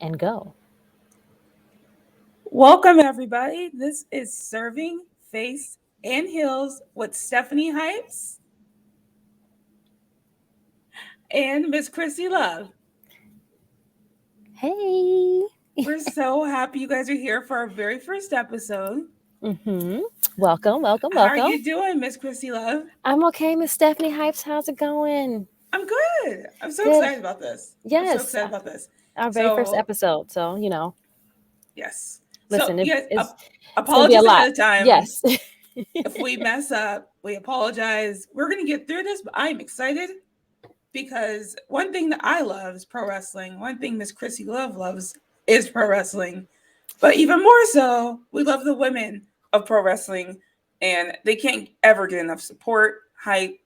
and go. Welcome, everybody. This is Serving Face and Heels with Stephanie Hypez and Miss Krssi Love. Hey. We're so happy you guys are here for our very first episode. Mm-hmm. Welcome. How are you doing, Miss Krssi Love? I'm okay, Miss Stephanie Hypes. How's it going? I'm good. I'm so Good. excited about this. I'm so Yes, excited about this. our very first So, episode. So yes. So, listen, you guys, it's gonna be a apologies ahead lot. of time. Yes. If we mess up, we apologize. We're going to get through this, but I'm excited because one thing that I love is pro wrestling. One thing Miss Krssi Love loves is pro wrestling. But even more so, we love the women of pro wrestling, and they can't ever get enough support, hype,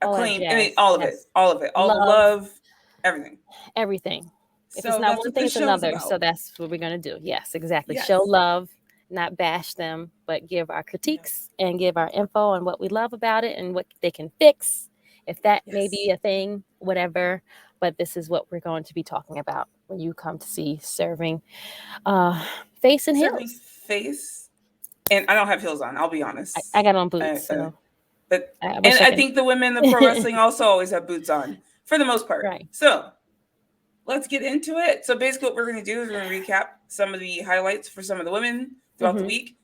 All that acclaim, jazz. all of Yes. it, all of it, all the Love. love, everything. Everything. If it's So not that's one what thing, this it's show's another. about. So that's what we're gonna do. Yes, exactly. Yes. Show love, not bash them, but give our critiques and give our info on what we love about it and what they can fix. If that may be Yes. a thing, whatever. But this is what we're going to be talking about when you come to see serving uh face and Serving heels. face, and I don't have heels on. I'll be honest. I got on boots, so But I and wish I I could. think the women in pro wrestling also always have boots on for the most part. Right. So let's get into it. So basically, what we're going to do is we're going to recap some of the highlights for some of the women throughout the week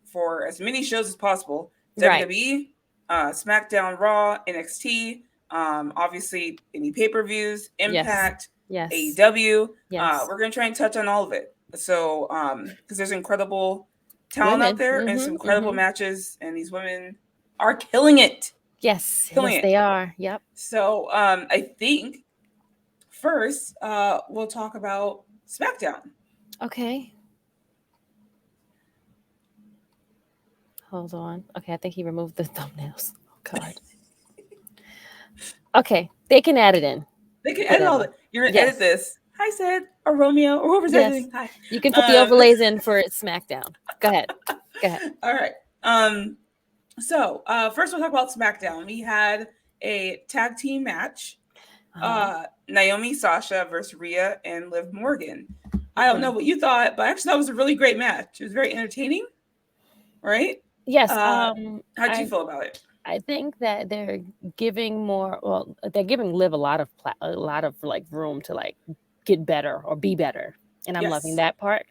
for as many shows as possible. Right. WWE, Smackdown, Raw, NXT, obviously any pay-per-views, Impact, Yes. AEW. Yes. We're going to try and touch on all of it. So because there's incredible talent out there and some incredible matches, and these women are killing it. Yes. Killing Yes, it. they are. Yep. So I think first we'll talk about SmackDown. Okay. Hold on. Okay, I think he removed the thumbnails. Oh God. Okay, they can add it in. They can edit all Whatever. that. You're gonna edit this. Hi, Sid or Romeo or whoever's Yes. editing. Hi. You can put the overlays in for SmackDown. Go ahead. All right. So first we'll talk about SmackDown. We had a tag team match. Naomi, Sasha versus Rhea and Liv Morgan. I don't know what you thought, but actually that was a really great match. It was very entertaining, right? Yes. How'd you feel about it? I think that they're giving more. Well, they're giving Liv a lot of like room to like get better or be better, and I'm loving that part.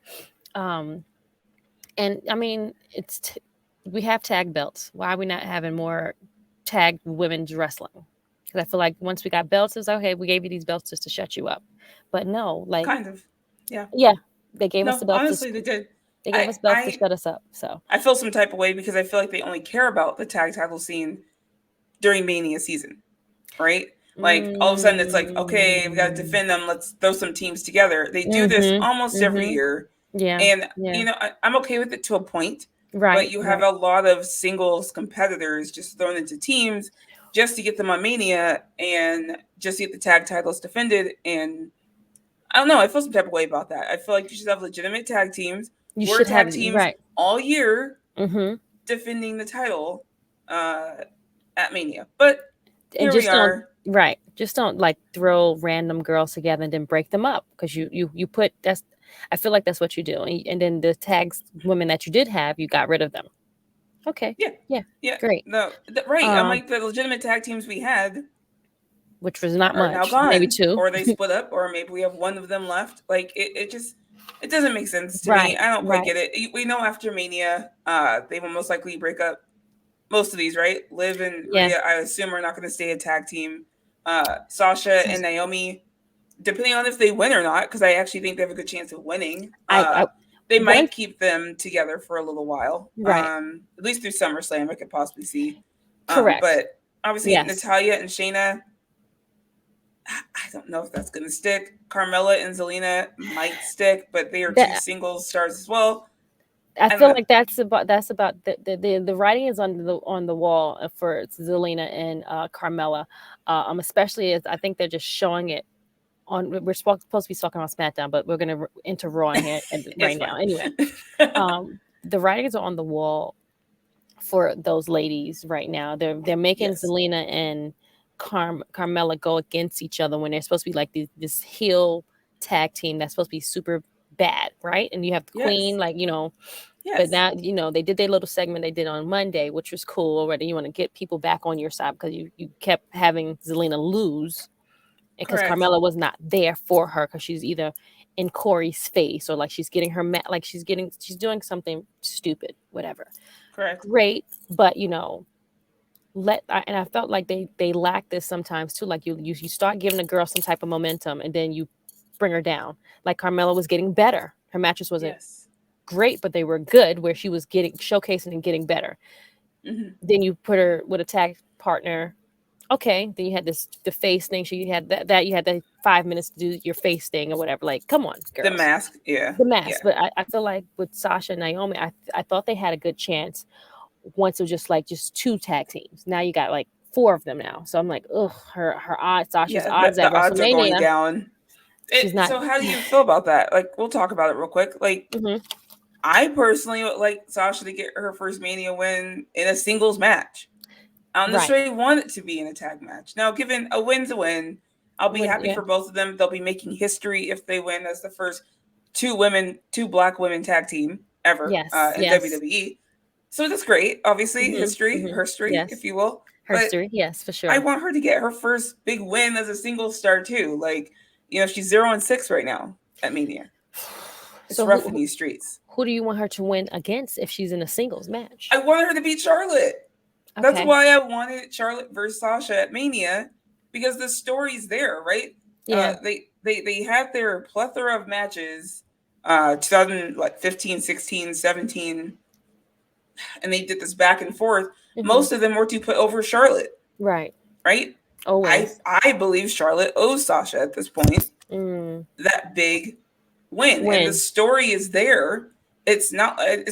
And I mean, we have tag belts. Why are we not having more tag women's wrestling? Because I feel like once we got belts, it was okay. We gave you these belts just to shut you up, but no, like kind of, yeah. They gave us the belts. Honestly, they did. They gave us belts to shut us up. So I feel some type of way because I feel like they only care about the tag title scene during Mania season, right? Like all of a sudden it's like, okay, we got to defend them. Let's throw some teams together. They do this almost every year. Yeah. And, you know, I'm okay with it to a point. Right. But you have a lot of singles competitors just thrown into teams just to get them on Mania and just to get the tag titles defended. And I don't know. I feel some type of way about that. I feel like you should have legitimate tag teams. You should tag have teams all year defending the title at Mania. But here we are. Right. Just don't like throw random girls together and then break them up because you put that's. I feel like that's what you do, and then the tags women that you did have, you got rid of them. Okay. Yeah. Great. No, right. I'm like the legitimate tag teams we had, which was not much, now gone. Maybe two, or they split up, or maybe we have one of them left. Like it just it doesn't make sense to me. I don't quite get it. We know after Mania, they will most likely break up most of these, right? Liv and Rhea, I assume, are not going to stay a tag team. Sasha and Naomi, depending on if they win or not, because I actually think they have a good chance of winning. They might keep them together for a little while, right? At least through SummerSlam, I could possibly see. Correct. But obviously, Natalya and Shayna, I don't know if that's going to stick. Carmella and Zelina might stick, but they are two singles stars as well. I feel like that's about the writing is on the wall for Zelina and Carmella, especially as I think they're just showing it on. We're supposed to be talking about SmackDown, but we're gonna enter Raw here right now. Anyway, the writings are on the wall for those ladies right now. They're making Zelina and Carmella go against each other when they're supposed to be like this heel tag team that's supposed to be super bad, right? And you have the queen, like, but now, they did their little segment they did on Monday, which was cool already. You want to get people back on your side because you kept having Zelina lose because Carmella was not there for her because she's either in Corey's face or like she's getting her like she's doing something stupid, whatever. Correct. Great, but and I felt like they lack this sometimes too. Like you start giving a girl some type of momentum and then you bring her down. Like Carmella was getting better. Her matches wasn't great, but they were good where she was getting showcasing and getting better. Mm-hmm. Then you put her with a tag partner. Okay, then you had the face thing. She had that you had the 5 minutes to do your face thing or whatever. Like, come on, girls. The mask, the mask. But I feel like with Sasha and Naomi, I thought they had a good chance once it was just 2 tag teams. Now you got like 4 of them now. So I'm like, ugh, her odds, Sasha's odds at the odds are going WrestleMania. down. She's not. So how do you feel about that? Like, we'll talk about it real quick. Like, I personally would like Sasha to get her first Mania win in a singles match. I don't necessarily want it to be in a tag match. Now, given a win's a win, I'll be happy for both of them. They'll be making history if they win as the first 2 Black women tag team ever in WWE. So that's great. Obviously, history, if you will. Herstory, yes, for sure. I want her to get her first big win as a single star too. Like, she's 0-6 right now at Mania. It's rough in these streets. Who do you want her to win against if she's in a singles match? I want her to beat Charlotte. Okay. That's why I wanted Charlotte versus Sasha at Mania, because the story's there, right? Yeah. They had their plethora of matches, 2015, 16, 17, and they did this back and forth. Mm-hmm. Most of them were to put over Charlotte. Right. Right? Always. I believe Charlotte owes Sasha at this point that big win. And the story is there. It's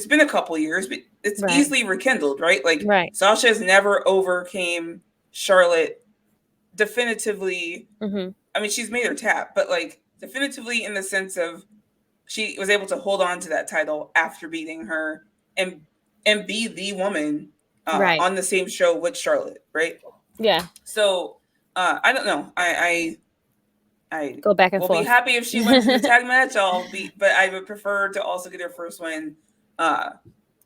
been a couple years, but it's easily rekindled, right? Like, Sasha has never overcame Charlotte definitively. Mm-hmm. I mean, she's made her tap, but like definitively in the sense of she was able to hold on to that title after beating her and be the woman on the same show with Charlotte, right? Yeah. So I don't know. I go back and forth. Be happy if she wins the tag match. But I would prefer to also get her first win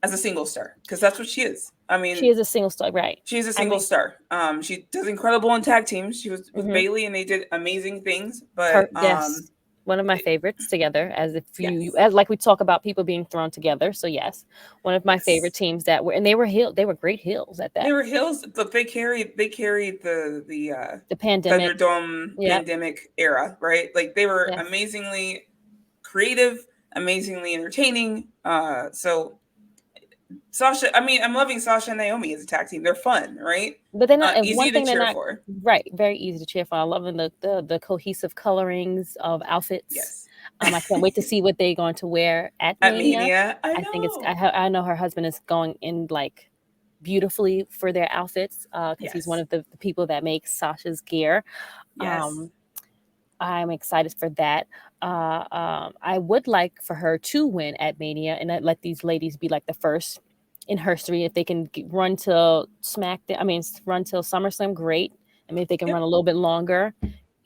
as a single star, because that's what she is. I mean, she is a single star, right? She's a single star. She does incredible in tag teams. She was with Bayley, and they did amazing things. But yes, one of my favorites together. As if as like we talk about people being thrown together. So yes, one of my favorite teams that were, and they were great heels at that. They were heels. Look, they carried the pandemic, Thunderdome pandemic era, right? Like they were amazingly creative, amazingly entertaining. So Sasha, I mean, I'm loving Sasha and Naomi as a tag team. They're fun, right? But they're not easy to cheer for. Right, very easy to cheer for. I love the cohesive colorings of outfits. Yes. I can't wait to see what they're going to wear at Mania. I think it's. I know her husband is going in like beautifully for their outfits because he's one of the people that makes Sasha's gear. Yes. I'm excited for that. I would like for her to win at Mania and let these ladies be like the first in history. If they can run till run till SummerSlam, great. I mean, if they can run a little bit longer,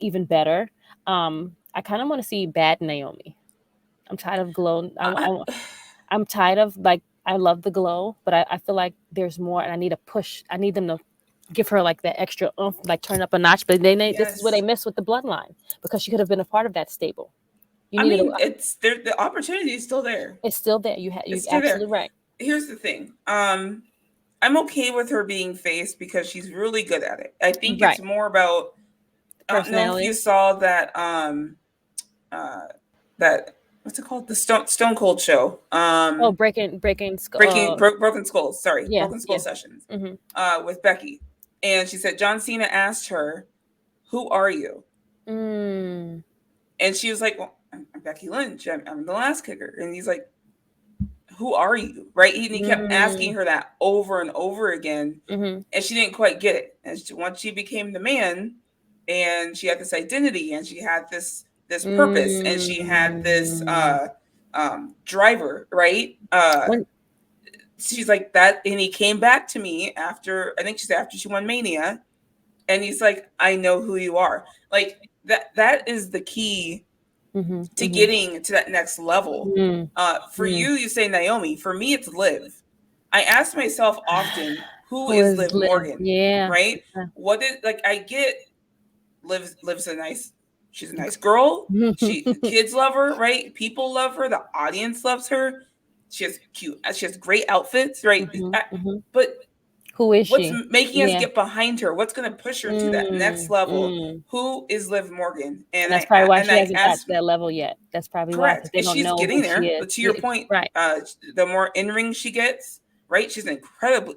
even better. I kind of want to see bad Naomi. I'm tired of glow. I'm tired of I love the glow, but I feel like there's more, and I need a push. I need them to give her like that extra oomph, like turn up a notch. But this is where they miss with the bloodline, because she could have been a part of that stable. It's there. The opportunity is still there. It's still there. You're absolutely right. Here's the thing. I'm okay with her being face because she's really good at it. I think it's more about. I don't know if you saw that. That what's it called? The Stone Cold show. Broken Skulls. Sorry, Broken Skull Sessions. Mm-hmm. With Becky, and she said John Cena asked her, "Who are you?" And she was like, "Well, I'm Becky Lynch. I'm the last kicker." And he's like, "Who are you?" Right? And he kept asking her that over and over again, and she didn't quite get it. And once she became the man, and she had this identity, and she had this purpose, and she had this driver, right? She's like that, and he came back to me after she won Mania, and he's like, "I know who you are." Like that is the key to getting to that next level. For you say Naomi. For me, it's Liv. I ask myself often, who is Liv Morgan? Yeah. Right? What is, like, I get Liv's she's a nice girl. Kids love her, right? People love her. The audience loves her. She has great outfits, right? But who is what's she? making us get behind her? What's going to push her to that next level? Who is Liv Morgan? And that's probably why she hasn't got to that level yet. That's probably why, correct. they don't she's know getting who there. she is. But to your point, right? The more in ring she gets, right? She's incredible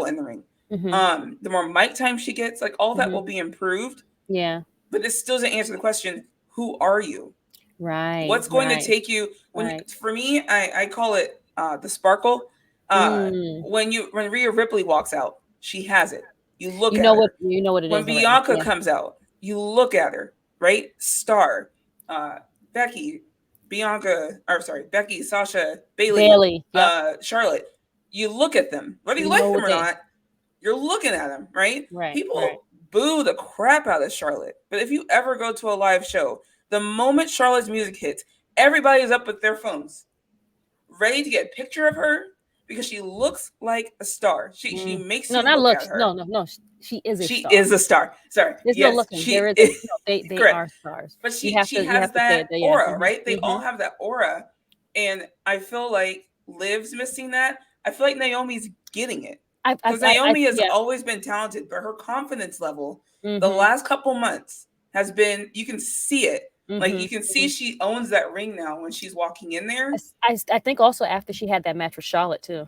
in the ring. The more mic time she gets, like, all that will be improved. Yeah. But this still doesn't answer the question: who are you? Right. What's going to take you? For me, I call it the sparkle. When Rhea Ripley walks out, she has it. You look at her. You know what it when is. When Bianca comes out, you look at her, right? Star, Becky, Sasha, Bailey. Yep. Charlotte. You look at them, whether you like them or not. You're looking at them, right? People boo the crap out of Charlotte, but if you ever go to a live show, the moment Charlotte's music hits, everybody's up with their phones, ready to get a picture of her because she looks like a star. She makes you look at her. No. She is a star. She is a star. Sorry. There's no looking. They are stars. But she has that aura, right? They all have that aura. And I feel like Liv's missing that. I feel like Naomi's getting it. Because Naomi has always been talented, but her confidence level the last couple months has been, you can see it. Like, you can see she owns that ring now when she's walking in there. I think also after she had that match with Charlotte too.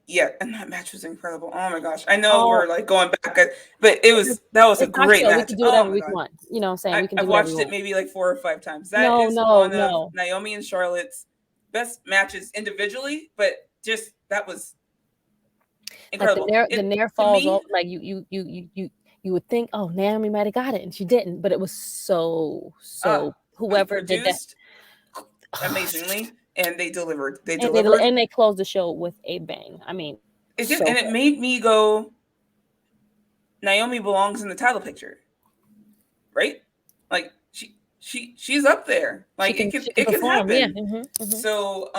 Yeah, and that match was incredible. Oh my gosh. I know we're like going back, but that was a great match. We can do whatever we want. You know what I'm saying? We can I've watched it maybe like 4 or 5 times. That is one of Naomi and Charlotte's best matches individually, but just that was incredible. Like the near falls off, like you would think, oh, Naomi might have got it, and she didn't, but it was so whoever did that amazingly, and they delivered. And they closed the show with a bang. I mean, it made me go, Naomi belongs in the title picture, right? Like, she's up there. Like, it can happen. Yeah. So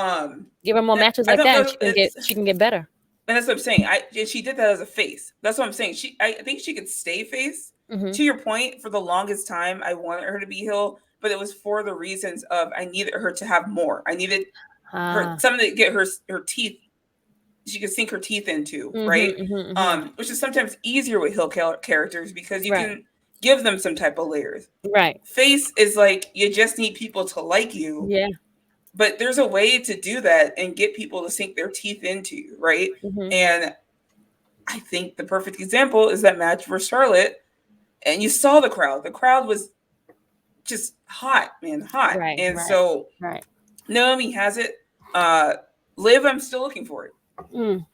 give her more matches like that. She can get better. And that's what I'm saying. She did that as a face. That's what I'm saying. I think she could stay face. To your point, for the longest time, I wanted her to be heel, but it was for the reasons of I needed her to have more. I needed her something to get her teeth. She could sink her teeth into, right? Which is sometimes easier with heel characters because you can give them some type of layers. Right. Face is like, you just need people to like you. Yeah. But there's a way to do that and get people to sink their teeth into you, right? And I think the perfect example is that match for Charlotte. And you saw the crowd. The crowd was just hot, man, hot. So Naomi has it. Liv, I'm still looking for it.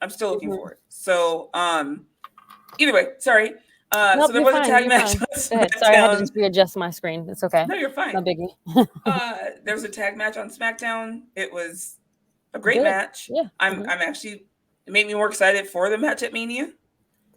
I'm still looking for it. So either way, sorry. So there was a tag match. Sorry, I had to just readjust my screen. It's okay. No, you're fine. No biggie. There was a tag match on Smackdown. It was a great match. Yeah. I'm actually, it made me more excited for the match at Mania.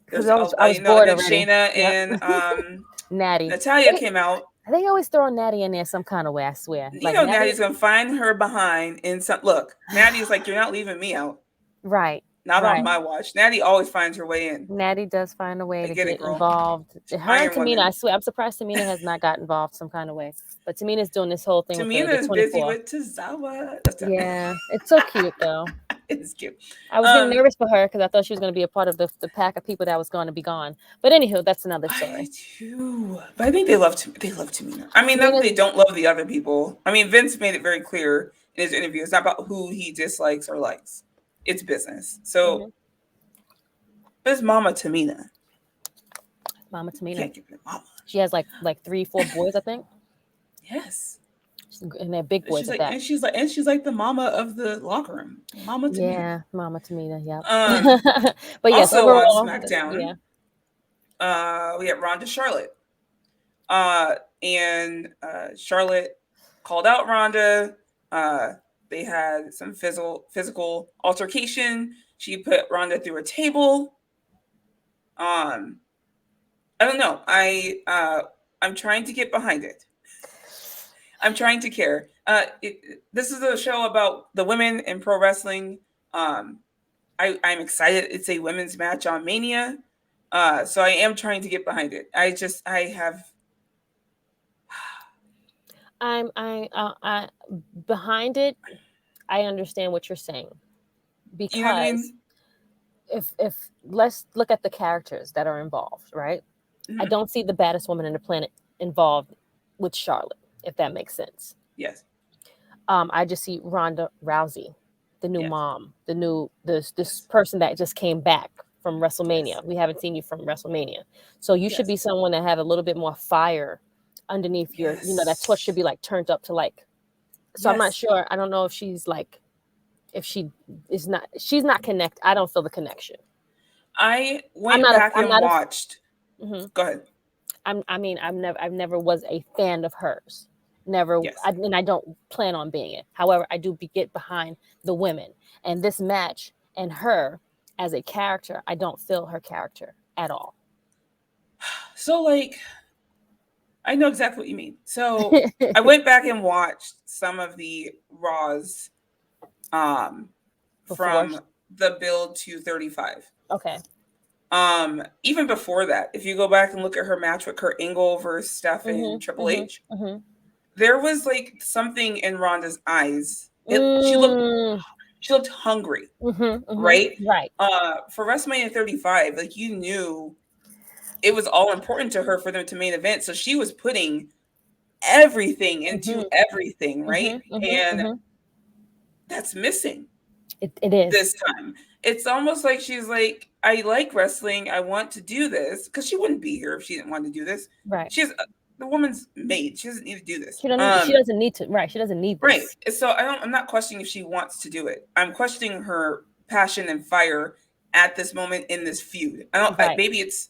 Because I was bored already. Shayna and Natty. Natalya came out. They always throw Natty in there some kind of way, I swear. You know, Natty's going to find her behind in some... Look, Natty's like, you're not leaving me out. Right. Not on my watch. Natty always finds her way in. Natty does find a way to get involved. Her and Tamina, I swear, I'm surprised Tamina has not got involved some kind of way. But Tamina's doing this whole thing Tamina with is busy with Tozawa. Yeah, it's so cute though. It's cute. I was getting nervous for her because I thought she was going to be a part of the pack of people that was going to be gone. But anywho, that's another story. I do. But I think they love Tamina. I mean, not that they don't love the other people. I mean, Vince made it very clear in his interview. It's not about who he dislikes or likes. It's business. So there's Mama Tamina. Mama Tamina. Can't give it Mama. She has like 3-4 boys, I think. Yes. And they're big boys at that. And she's like the mama of the locker room. Mama Tamina. Yeah, Mama Tamina, yeah. But yes, also overall, on SmackDown, we have Ronda Charlotte. And Charlotte called out Ronda. They had some physical altercation. She put Ronda through a table. I don't know. I'm trying to get behind it. I'm trying to care. This is a show about the women in pro wrestling. I'm excited. It's a women's match on Mania. So I am trying to get behind it. I have. I behind it. I understand what you're saying, You know what I because mean? if let's look at the characters that are involved, right? Mm-hmm. I don't see the baddest woman in the planet involved with Charlotte, if that makes sense. Yes. I just see Ronda Rousey, the new Yes. mom, this Yes. person that just came back from WrestleMania. Yes. We haven't seen you from WrestleMania, so you should be someone that have a little bit more fire underneath your, that torch should be like turned up to like. So I'm not sure. I don't know if she's like, if she is not, she's not connect. I don't feel the connection. I went back and watched. Mm-hmm. Go ahead. I've never was a fan of hers. Never, Yes. and I don't plan on being it. However, I do get behind the women, and this match and her as a character, I don't feel her character at all. So, like, I know exactly what you mean. So I went back and watched some of the Raws from the build to 35. Okay. Even before that, if you go back and look at her match with Kurt Angle versus Steph and Triple H, there was like something in Ronda's eyes. She looked hungry, right? Right. For WrestleMania 35, like you knew it was all important to her for them to main event, so she was putting everything into everything, right? And that's missing. It is this time. It's almost like she's like, I like wrestling. I want to do this, because she wouldn't be here if she didn't want to do this. Right. She's the woman's maid. She doesn't need to do this. She doesn't need to. Right. She doesn't need this. Right. So I'm not questioning if she wants to do it. I'm questioning her passion and fire at this moment in this feud. Maybe it's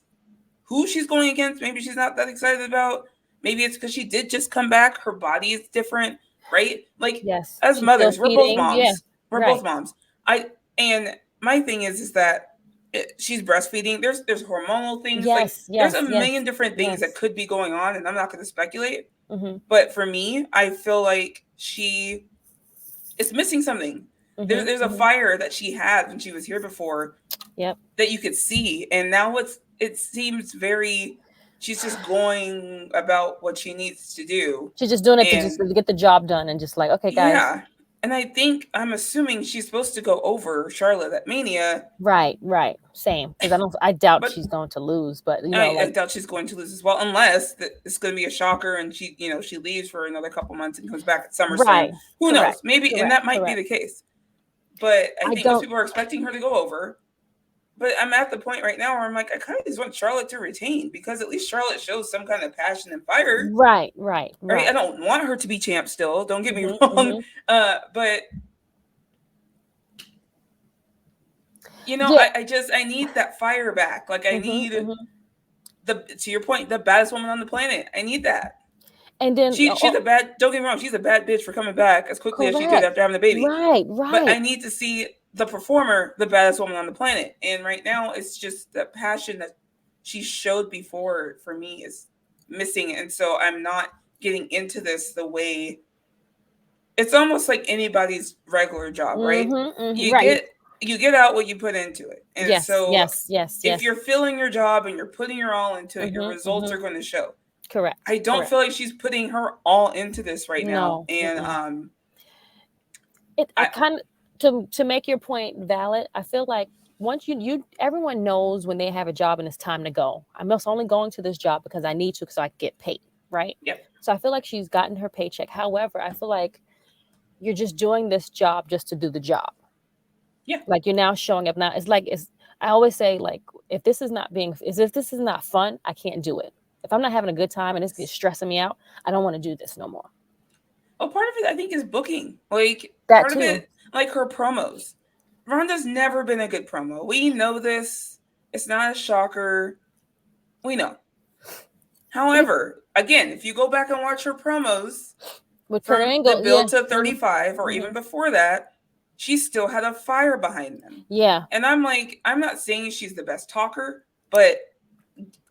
who she's going against. Maybe she's not that excited about. Maybe it's because she did just come back. Her body is different, right? Like, yes, as mothers, we're both moms. Yeah. We're both moms. And my thing is that she's breastfeeding. There's hormonal things. There's a million different things that could be going on, and I'm not going to speculate. But for me, I feel like she is missing something. There's a fire that she had when she was here before. Yep. That you could see, and now it seems very. She's just going about what she needs to do. She's just doing it to get the job done, and just like, okay, guys. Yeah. And I'm assuming she's supposed to go over Charlotte at Mania. Right. Same. Because I doubt she's going to lose, but I doubt she's going to lose as well, unless it's going to be a shocker and she leaves for another couple months and comes back at SummerSlam. Right. Who knows? Maybe, and that might be the case. But I think most people are expecting her to go over. But I'm at the point right now where I'm like, I kind of just want Charlotte to retain, because at least Charlotte shows some kind of passion and fire. Right. I don't want her to be champ still. Don't get me wrong. But I need that fire back. Like I need to your point, the baddest woman on the planet. I need that. And then she's a bad. Don't get me wrong. She's a bad bitch for coming back as quickly as she did after having a baby. Right. But I need to see the performer, the baddest woman on the planet. And right now, it's just the passion that she showed before for me is missing. And so I'm not getting into this the way. It's almost like anybody's regular job, right? You get out what you put into it. And if you're filling your job and you're putting your all into it, your results are going to show. Correct. I don't feel like she's putting her all into this right now. And I kind of, to make your point valid, I feel like once everyone knows when they have a job and it's time to go. I'm just only going to this job because I need to, so I get paid, right? Yep. So I feel like she's gotten her paycheck. However, I feel like you're just doing this job just to do the job. Yeah. Like you're now showing up. Now I always say, like, if this is not fun, I can't do it. If I'm not having a good time and it's stressing me out, I don't want to do this no more. Well, part of it, I think, is booking. Like, that part too. Of it, like her promos. Ronda's never been a good promo. We know this. It's not a shocker. We know. However, again, if you go back and watch her promos from the build to 35 or even before that, she still had a fire behind them. Yeah. And I'm like, I'm not saying she's the best talker, but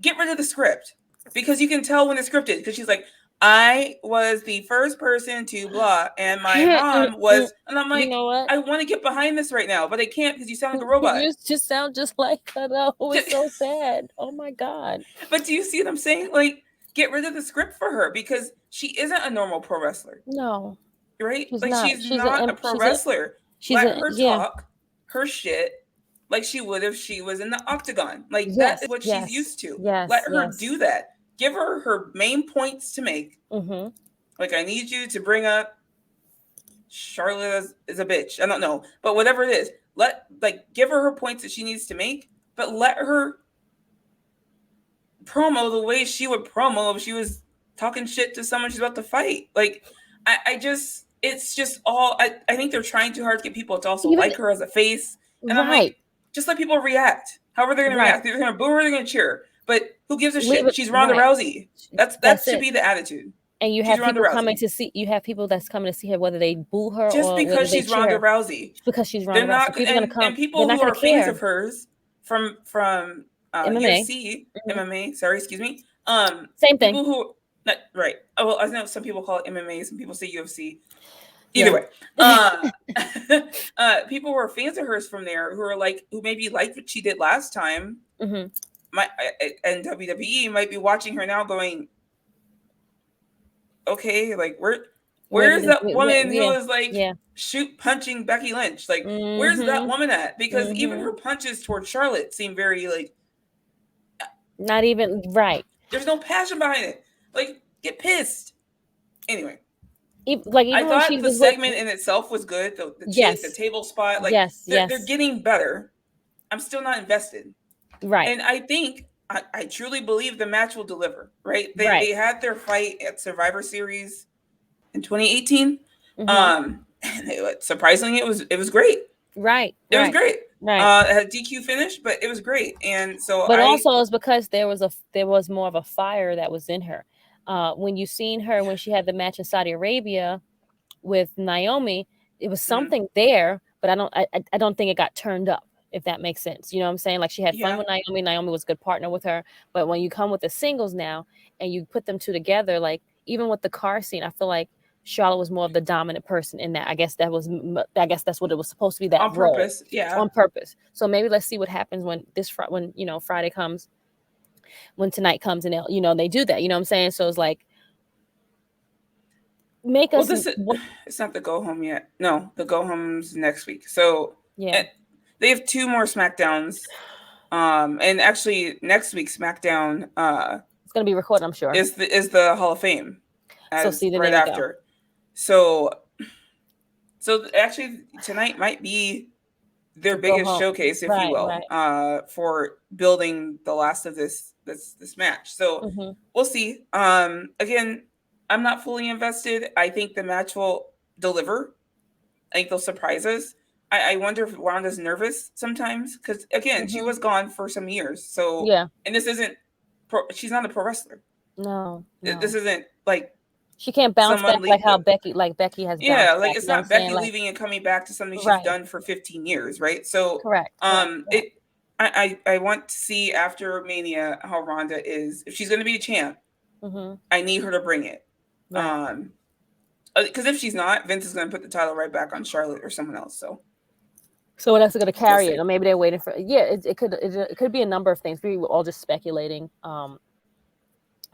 get rid of the script. Because you can tell when it's scripted. Because she's like, I was the first person to blah, and my mom was, and I'm like, you know what? I want to get behind this right now, but I can't because you sound like a robot. You just sound just like her, though. It's so sad. Oh my God. But do you see what I'm saying? Like, get rid of the script for her because she isn't a normal pro wrestler. No. Right? She's like, not. she's not a pro wrestler. Let her talk her shit like she would if she was in the octagon. Like, that is what she's used to. Let her do that. Give her main points to make. Mm-hmm. Like, I need you to bring up Charlotte is a bitch. I don't know. But whatever it is, give her points that she needs to make, but let her promo the way she would promo if she was talking shit to someone she's about to fight. Like, it's just all, I think they're trying too hard to get people to also like her as a face. And I'm like, just let people react. However they're going to react. They're going to boo her, they're going to cheer. But who gives a shit? She's Ronda Rousey. That should be the attitude. And you have people coming to see. You have people that's coming to see her, whether they boo her just or because she's Ronda Rousey. Because she's Ronda Rousey. People are going to come. And people who are fans of hers from UFC, MMA. Sorry, excuse me. Same thing. People who right. Oh, well, I know some people call it MMA. Some people say UFC. Either way, people who are fans of hers from there, who maybe liked what she did last time, and WWE might be watching her now, going, okay, like where's that woman who was like shoot punching Becky Lynch? Like, where's that woman at? Because even her punches towards Charlotte seem very like not even right. There's no passion behind it. Like, get pissed. Anyway. Even I thought the segment in itself was good. The chase, the table spot, like they're getting better. I'm still not invested. Right. And I think I truly believe the match will deliver. Right. They had their fight at Survivor Series in 2018. And surprisingly, it was great. Right. It was great. Right. It had a DQ finish, but it was great. And so But also it's because there was more of a fire that was in her. When you seen her when she had the match in Saudi Arabia with Naomi, it was something there, but I don't think it got turned up, if that makes sense. You know what I'm saying? Like, she had fun with Naomi. Naomi was a good partner with her. But when you come with the singles now and you put them two together, like even with the car scene, I feel like Charlotte was more of the dominant person in that. I guess that's what it was supposed to be, that on role. Purpose. Yeah. On purpose. So maybe let's see what happens when Friday comes. When tonight comes and they do that, you know what I'm saying? So it's like, it's not the go home yet. No, the go home's next week. So they have 2 more Smackdowns. And actually next week's Smackdown it's gonna be recorded, I'm sure. Is the Hall of Fame. Right after. So actually tonight might be their biggest showcase, if you will, for building the last of this match. So we'll see. Again, I'm not fully invested. I think the match will deliver. I think they'll surprise us. I wonder if Ronda's nervous sometimes because, again, she was gone for some years. So and this isn't. She's not a pro wrestler. No. This isn't like. She can't bounce back like how Becky has. Yeah, like it's not Becky leaving and coming back to something she's done for 15 years, right? So correct. I want to see after Mania how Ronda is. If she's going to be a champ, I need her to bring it. Because if she's not, Vince is going to put the title right back on Charlotte or someone else. So what else is going to carry it? Or maybe they're waiting for. Yeah, it could be a number of things. We were all just speculating.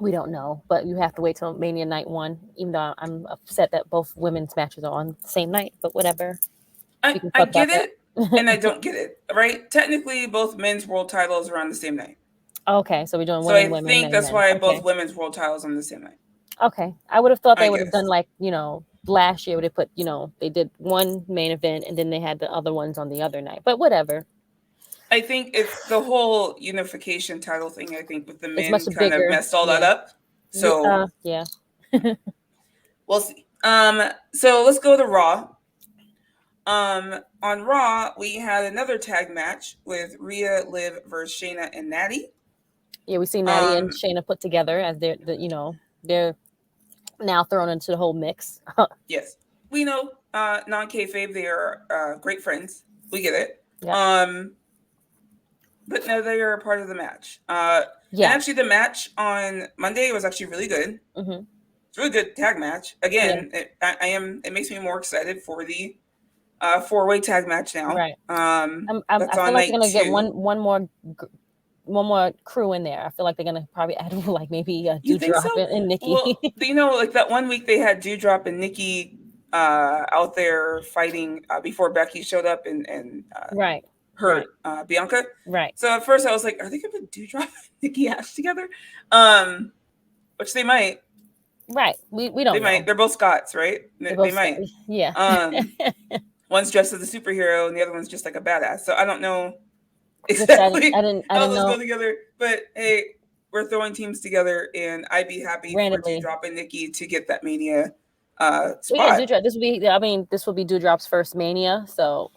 We don't know, but you have to wait till Mania Night 1. Even though I'm upset that both women's matches are on the same night, but whatever. I get it, and I don't get it. Right? Technically, both men's world titles are on the same night. Okay, so we're doing women. So I think that's why both women's world titles on the same night. Okay, I would have thought they would have done like last year. Would have put they did one main event and then they had the other ones on the other night. But whatever. I think it's the whole unification title thing. I think with the men kind of messed all that up. So we'll see. So let's go to Raw. On Raw, we had another tag match with Rhea, Liv versus Shayna and Natty. Yeah, we see Natty and Shayna put together as they're now thrown into the whole mix. Yes, we know non-kayfabe, they are great friends. We get it. Yeah. But now they are a part of the match. And actually, the match on Monday was actually really good. It's a really good tag match. Again, it makes me more excited for the 4-way tag match now. Right. That's I on feel like they're night gonna 2. get one more crew in there. I feel like they're gonna probably add like maybe You think Doudrop so? and Nikki. Well, like that one week they had Doudrop and Nikki out there fighting before Becky showed up and right. hurt Bianca. Right. So at first I was like, are they gonna put Doudrop and Nikki Ash together? Which they might. Right. We don't know. Might. They're both Scots, right? They might. Yeah. One's dressed as a superhero and the other one's just like a badass. So I don't know exactly I didn't how those know. go together. But hey, we're throwing teams together, and I'd be happy randomly for Doudrop and Nikki to get that Mania spot. Yeah, Doudrop. This will be Doudrop's first Mania. So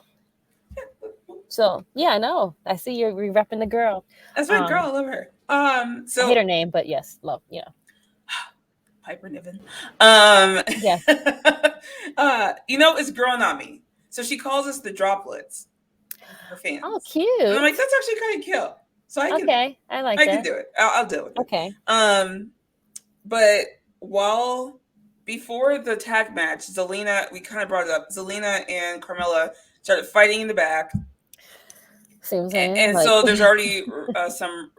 yeah, I know. I see you're repping the girl. That's my girl. I love her. So I hate her name, but yes, love. Yeah. Piper Niven. Yeah. It's growing on me. So she calls us the droplets. Her fans. Oh, cute. And I'm like, that's actually kind of cute. So I can. Okay, I like that. I can do it. I'll do it. Okay. But before the tag match, Zelina, we kind of brought it up. Zelina and Carmella started fighting in the back. And so there's already some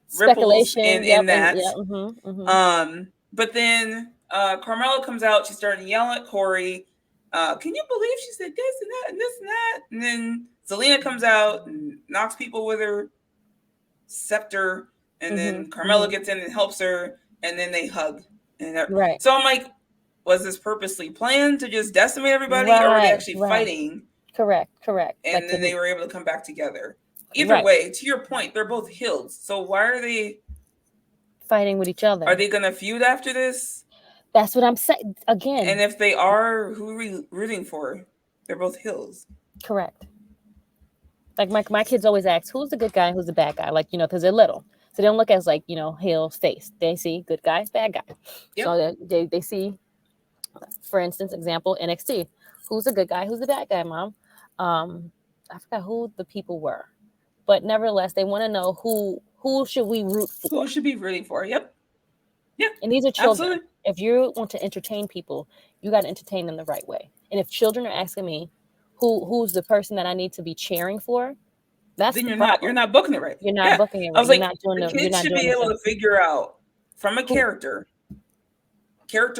speculation in that. Yeah. But then Carmella comes out. She's starting to yell at Corey. Can you believe she said this and that and this and that? And then Zelina comes out and knocks people with her scepter. And then Carmella gets in and helps her. And then they hug. Right. So I'm like, was this purposely planned to just decimate everybody? Or were they actually fighting? Correct. And then they were able to come back together. Either way, to your point, they're both heels. So why are they fighting with each other? Are they going to feud after this? That's what I'm saying. Again. And if they are, who are we rooting for? They're both heels. Correct. Like my kids always ask, who's the good guy, who's the bad guy? Like, because they're little. So they don't look as like, heels, face. They see good guy, bad guy. Yep. So they see, for instance, example, NXT. Who's the good guy, who's the bad guy, Mom? I forgot who the people were. But nevertheless, they want to know who should we root for? Who should be rooting for? Yep. Yeah. And these are children. Absolutely. If you want to entertain people, you got to entertain them the right way. And if children are asking me who's the person that I need to be cheering for, that's then you're not booking it right. You're not booking it right. I was like, the kids should be able to figure out from a character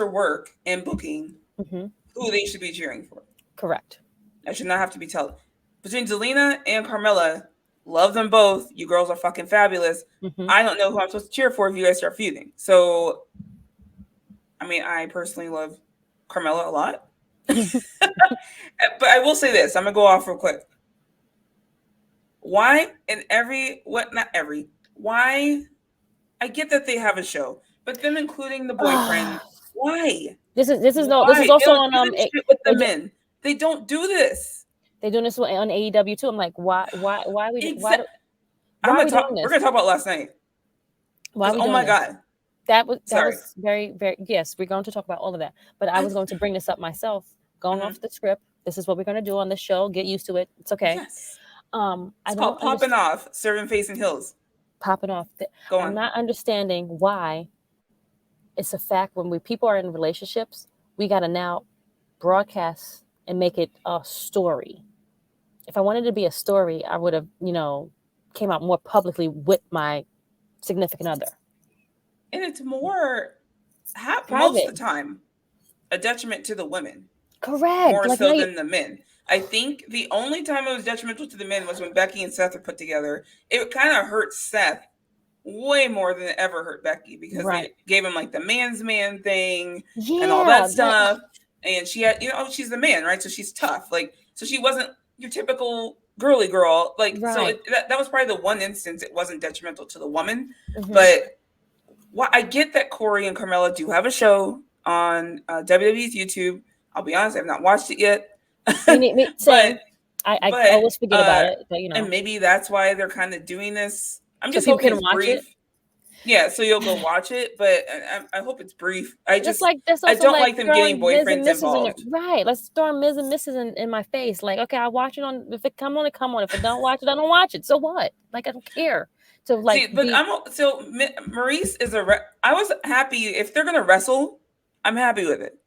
work and booking who they should be cheering for. Correct. I should not have to be told. Between Zelina and Carmella, love them both. You girls are fucking fabulous. I don't know who I'm supposed to cheer for if you guys start feuding. So, I personally love Carmella a lot. But I will say this. I'm going to go off real quick. Why why? I get that they have a show, but them including the boyfriend, why? This is also on with the men. They don't do this. They're doing this on AEW too. I'm like, why are we doing this? We're gonna talk about last night. Why? Oh my god. That was very, very, yes, we're going to talk about all of that. But I was going to bring this up myself, going off the script. This is what we're going to do on this show. Get used to it. It's okay. Yes. It's called popping off, serving face and heels. Popping off. I'm not understanding why it's a fact when people are in relationships, we got to now broadcast and make it a story. If I wanted to be a story, I would have, came out more publicly with my significant other. And it's more, most of the time, a detriment to the women. Correct. More so than the men. I think the only time it was detrimental to the men was when Becky and Seth were put together. It kind of hurt Seth way more than it ever hurt Becky because they gave him like the man's man thing and all that stuff. And she had, she's the man, right? So she's tough. Like, so she wasn't your typical girly girl. Like, so that was probably the one instance it wasn't detrimental to the woman. But I get that Corey and Carmella do have a show on WWE's YouTube. I'll be honest, I have not watched it yet. I always forget about it. But, and maybe that's why they're kind of doing this. I'm just hoping it's brief. Yeah, so you'll go watch it, but I hope it's brief. I don't like them getting boyfriends involved. Right, let's throw Ms. and Mrs. in my face. Like, okay, I'll watch it on. If it come on, it come on. If I don't watch it, I don't watch it. So what? Like, I don't care. So like, Maurice is I was happy if they're gonna wrestle. I'm happy with it.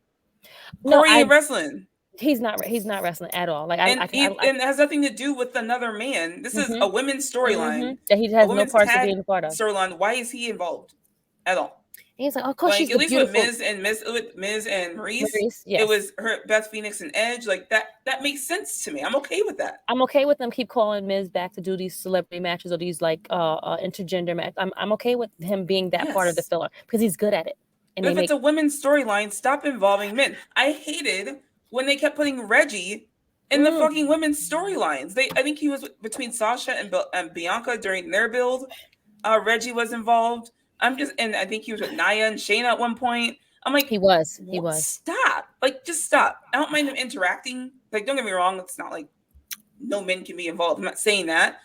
No, Corey ain't wrestling. He's not wrestling at all. Like And it has nothing to do with another man. This is a women's storyline. that he A has no women's parts of tag being a part of. storyline. Why is he involved at all? And he's like, of course, Like she's at the least beautiful with Miz and Maurice, yes. it was her Beth Phoenix and Edge. Like that makes sense to me. I'm okay with that. I'm okay with them keep calling Miz back to do these celebrity matches or these like intergender matches. I'm okay with him being that part of the filler because he's good at it. And if it's a women's storyline, stop involving men. I hated when they kept putting Reggie in the fucking women's storylines. I think he was between Sasha and Bianca during their build. Reggie was involved. And I think he was with Nia and Shayna at one point. I'm like, he was. Stop. Like, just stop. I don't mind them interacting. Like, don't get me wrong. It's not like no men can be involved. I'm not saying that.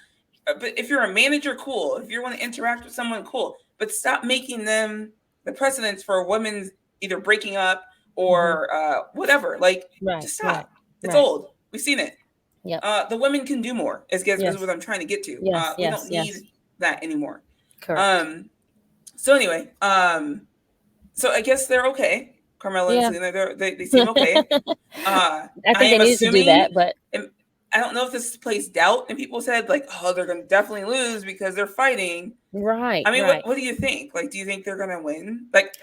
But if you're a manager, cool. If you want to interact with someone, cool. But stop making them the precedents for women's either breaking up or whatever. Like, just stop. Right. It's old. We've seen it. Yeah. The women can do more. Is what I'm trying to get to. Yes, we don't need that anymore. Correct. So anyway, so I guess they're okay. Carmella and Selena, they seem okay. I think they need to do that, but I don't know if this plays doubt. And people said like, oh, they're going to definitely lose because they're fighting. Right. I mean, what do you think? Like, do you think they're going to win? Like,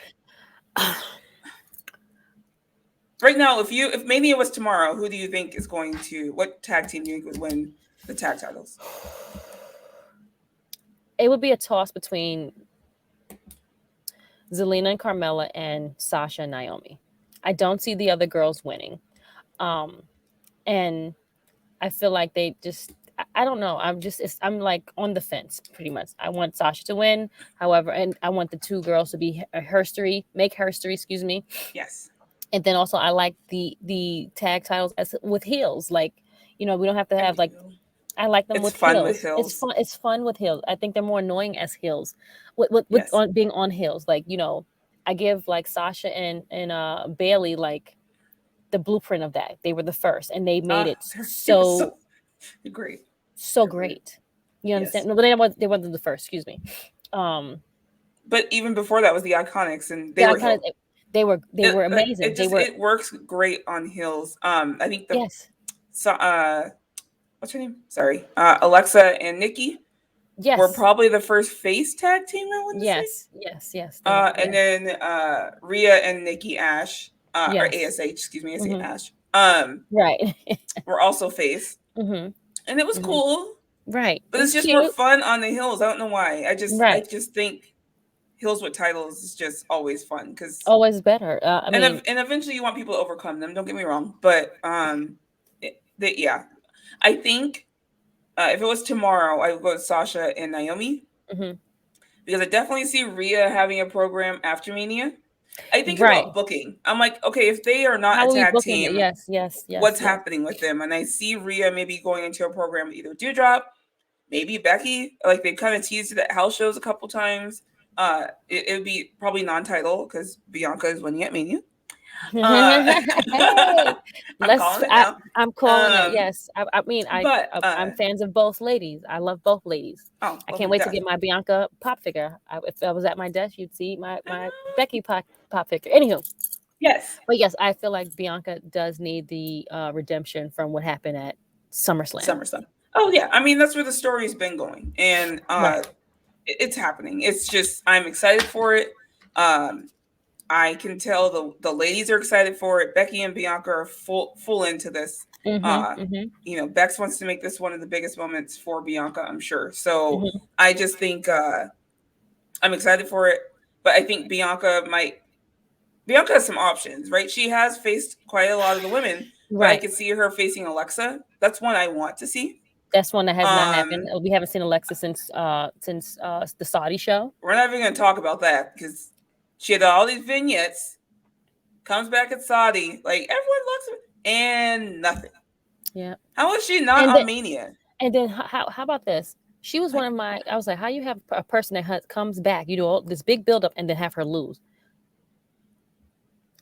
right now, if Mania was tomorrow, who do you think is going to? What tag team do you think would win the tag titles? It would be a toss between Zelina and Carmella and Sasha and Naomi. I don't see the other girls winning. And I feel like they just, I don't know. I'm like on the fence pretty much. I want Sasha to win. However, and I want the two girls to be make herstory, excuse me. Yes. And then also I like the tag titles with heels. Like, we don't have to have like, I like them with heels. It's fun with heels. I think they're more annoying as heels. With being on heels. Like, I give like Sasha and Bailey like the blueprint of that. They were the first and they made it so great. So great. You understand? Yes. No, they weren't the first, excuse me. But even before that was the Iconics and they were amazing. It works great on heels. I think what's her name? Sorry. Alexa and Nikki. Yes. We're probably the first face tag team, I want to say. Yes. And then Rhea and Nikki Ash. Or ASH, excuse me, I say Ash. Right. We're also face. Mm-hmm. And it was cool. Right. But it's just more fun on the heels. I don't know why. I just think heels with titles is just always fun because always better. And eventually you want people to overcome them. Don't get me wrong, but I think if it was tomorrow, I would go with Sasha and Naomi because I definitely see Rhea having a program after Mania. I think about booking. I'm like, okay, if they are not a tag team, yes. What's happening with them? And I see Rhea maybe going into a program with either Dewdrop, maybe Becky. Like they kind of teased it at house shows a couple times. It would be probably non-title because Bianca is winning at Mania. I'm calling it. Yes, I'm fans of both ladies. I love both ladies. I can't wait to get my Bianca pop figure. If I was at my desk, you'd see my Becky pop figure. Anywho, yes, but yes, I feel like Bianca does need the redemption from what happened at SummerSlam. Oh yeah, I mean that's where the story's been going, and it's happening. It's just I'm excited for it. I can tell the ladies are excited for it. Becky and Bianca are full into this. Bex wants to make this one of the biggest moments for Bianca, I'm sure. So I just think I'm excited for it. But I think Bianca has some options, right? She has faced quite a lot of the women. Right. But I could see her facing Alexa. That's one I want to see. That's one that has not happened. We haven't seen Alexa since the Saudi show. We're not even going to talk about that because she had all these vignettes, comes back at Saudi, like everyone looks and nothing. Yeah. How was she not on Mania? And then how about this? She was one of my. I was like, how you have a person that comes back, you do all this big buildup, and then have her lose?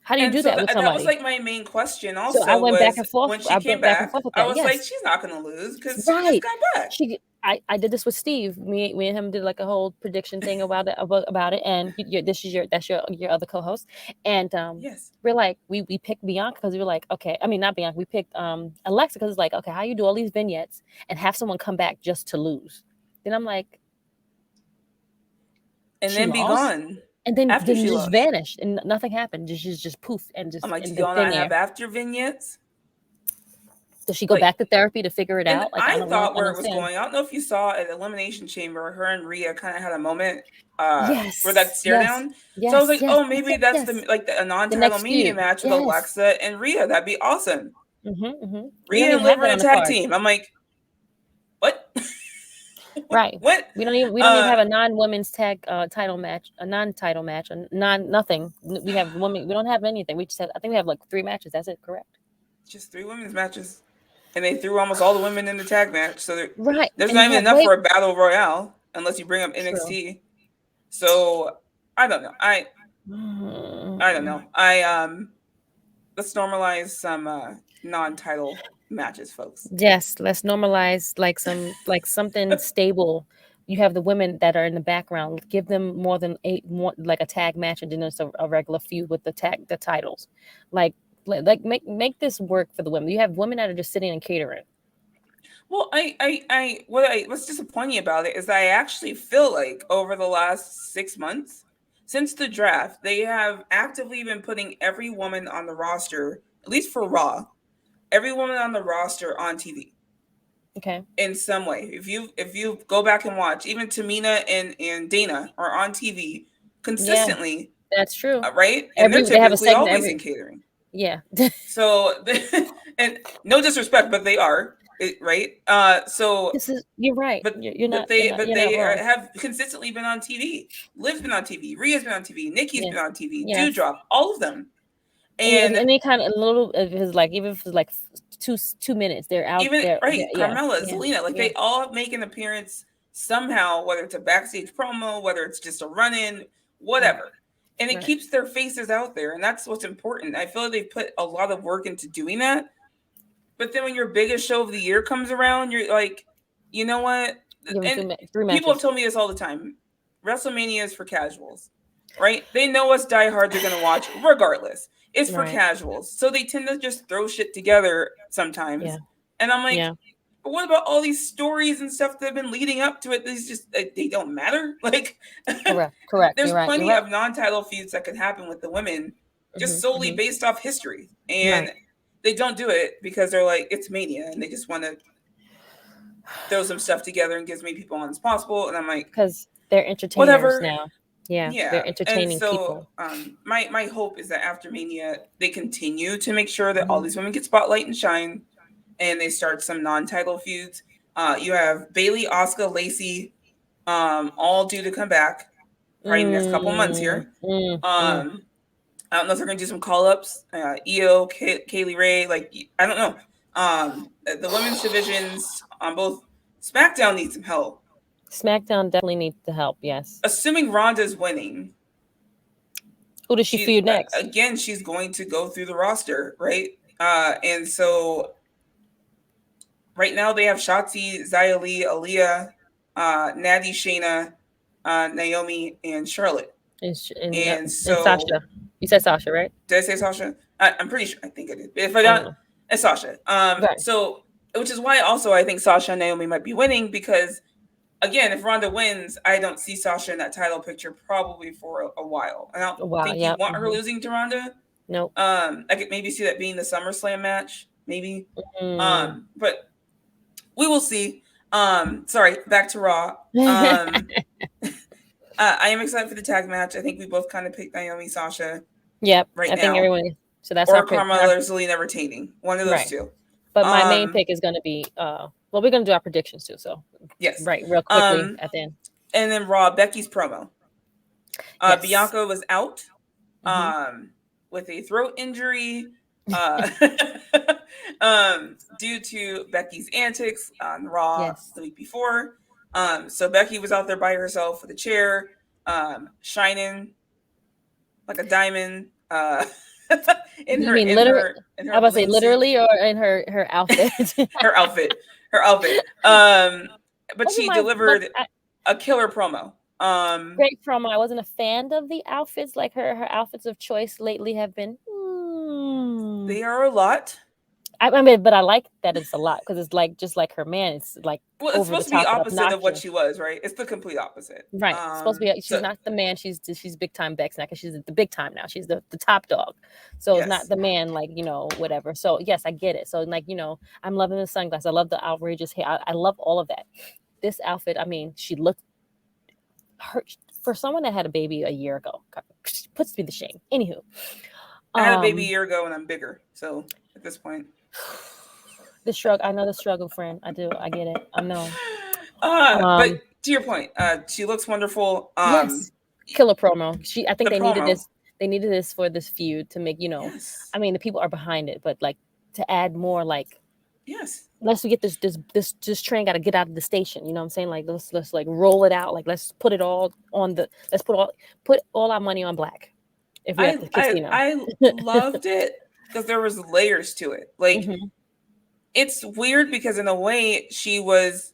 How do you do that with somebody? That was like my main question. Also, so I went back and forth when she came back. I was like, she's not going to lose because she just got back. I did this with Steve. Me and him did like a whole prediction thing about it. And that's your other co-host. And Yes. we're like we picked Bianca because we were like, okay, I mean not Bianca, we picked Alexa because it's like, okay, how you do all these vignettes and have someone come back just to lose? Then I'm like, and she then be lost, gone and then after she just lost. vanished and nothing happened. She's just poof and just I'm like, do in the y'all thin not have air. after vignettes? Does she go Like, back to therapy to figure it and out? Like, I I don't thought where it was understand. going. I don't know if you saw at Elimination Chamber, her and Rhea kind of had a moment for that Yes, stare yes, down. So I was yes, like, yes, oh, yes, maybe yes, that's yes. a The non-title next Mania feud. match with Yes. Alexa and Rhea. That'd be awesome. We don't Rhea and even have Liv in that a on the tag card. team. I'm like, what? Right. What? We don't even have a non-women's tag title match, a non-title match, a nothing. We have women. We don't have anything. We just have, I think we have like 3 matches. That's it. Correct. Just 3 women's matches. And they threw almost all the women in the tag match. So Right. there's And not you even have enough wait. for a battle royale unless you bring up True. NXT. So I don't know. I don't know. Let's normalize some non-title matches, folks. Yes, let's normalize like something stable. You have the women that are in the background. Give them more than 8 more like a tag match and then it's a regular feud with the titles. Like make this work for the women. You have women that are just sitting and catering. Well, what's disappointing about it is that I actually feel like over the last 6 months, since the draft, they have actively been putting every woman on the roster, at least for Raw, every woman on the roster on TV. Okay. In some way. If you go back and watch, even Tamina and Dana are on TV Yeah, consistently, that's true. right? And they're They have a typically segment always in every catering. yeah. So, and no disrespect, but they are right. So, This is you're right. but You're not wrong. have consistently been on TV. Liv's been on TV. Rhea's been on TV. Nikki's Yeah. been on TV. Yes. Dewdrop, all of them, And if and any kind of a little if it's like even if it's like 2 minutes, they're out even there. right, Yeah. Carmella, Yeah. Zelina, like Yeah. they all make an appearance somehow, whether it's a backstage promo, whether it's just a run-in, whatever. And it Right. keeps their faces out there, and that's what's important. I feel like they've put a lot of work into doing that. But then when your biggest show of the year comes around, you're like, you know what? Give them And 3 people have matches. told me this all the time. WrestleMania is for casuals, right? They know us diehards are going to watch regardless. It's for Right. casuals. So they tend to just throw shit together sometimes. Yeah. And I'm like, Yeah. but what about all these stories and stuff that have been leading up to it? These just they don't matter. Like, Correct. there's You're right. You're plenty right. of non-title feuds that could happen with the women, just Mhm. solely Mhm. based off history, and Right. they don't do it because they're like, it's Mania, and they just want to throw some stuff together and get as many people on as possible. And I'm like, Because they're entertainers whatever. now. Yeah. Yeah. They're And entertaining so people. my hope is that after Mania, they continue to make sure that all Mhm. these women get spotlight and shine, and they start some non-title feuds. You have Bailey, Asuka, Lacey, all due to come back probably in the next couple months here. I don't know if they're going to do some call-ups. Io, Kaylee Ray, like, I don't know. The women's divisions on both SmackDown needs some help. SmackDown definitely needs the help. Yes. Assuming Ronda's winning, Who does she feud next? again, she's going to go through the roster, right? And so right now they have Shotzi, Xia Li, Aaliyah, Natty, Shayna, Naomi, and Charlotte. And And so, Sasha. You said Sasha, right? did I say Sasha? I'm pretty sure. I think I did. If I I don't, don't know. it's Sasha. Right. So, which is why also I think Sasha and Naomi might be winning, because again, if Ronda wins, I don't see Sasha in that title picture probably for a while. I don't Wow. think you Yeah. want her losing to Ronda. Nope. I could maybe see that being the SummerSlam match, maybe. Mm. But we will see. Sorry, back to Raw. I am excited for the tag match. I think we both kind of picked Naomi, Sasha Yep. right I think now, everyone. So that's our or pick. Carmella or Zelina retaining. One of those Right. two. But my main pick is going to be. Well, we're going to do our predictions too. So. Yes. Right. Real quickly at the end. And then Raw, Becky's promo. Yes. Bianca was out with a throat injury due to Becky's antics on Raw the week before. So Becky was out there by herself with a chair, shining like a diamond. In her, mean in literally? her, in her I was about to say bling literally suit. or in her outfit. her outfit. but she delivered a killer promo. Great promo. I wasn't a fan of the outfits. Like her outfits of choice lately have been. They are a lot. I mean, but I like that it's a lot because it's like just like her man. It's like it's supposed to be opposite of what she was, right? It's the complete opposite, right? It's supposed to be. She's not the man. She's big time Bex now because she's the big time now. She's the top dog. So it's not the man, like whatever. So yes, I get it. So like I'm loving the sunglasses. I love the outrageous hair. I love all of that. This outfit. I mean, she looked for someone that had a baby a year ago. Puts me to shame. Anywho, I had a baby a year ago and I'm bigger. So at this point. The struggle. I know the struggle, friend. I do. I get it. I know. But to your point, she looks wonderful. Yes. Killer promo. I think they needed this. They needed this for this feud to make, Yes. I mean, the people are behind it, but like to add more, like, yes, let's get this train got to get out of the station. You know what I'm saying? Like, let's like roll it out. Like, let's put it all on let's put all our money on black. If we're at the casino. I loved it because there was layers to it. Like, it's weird because in a way she was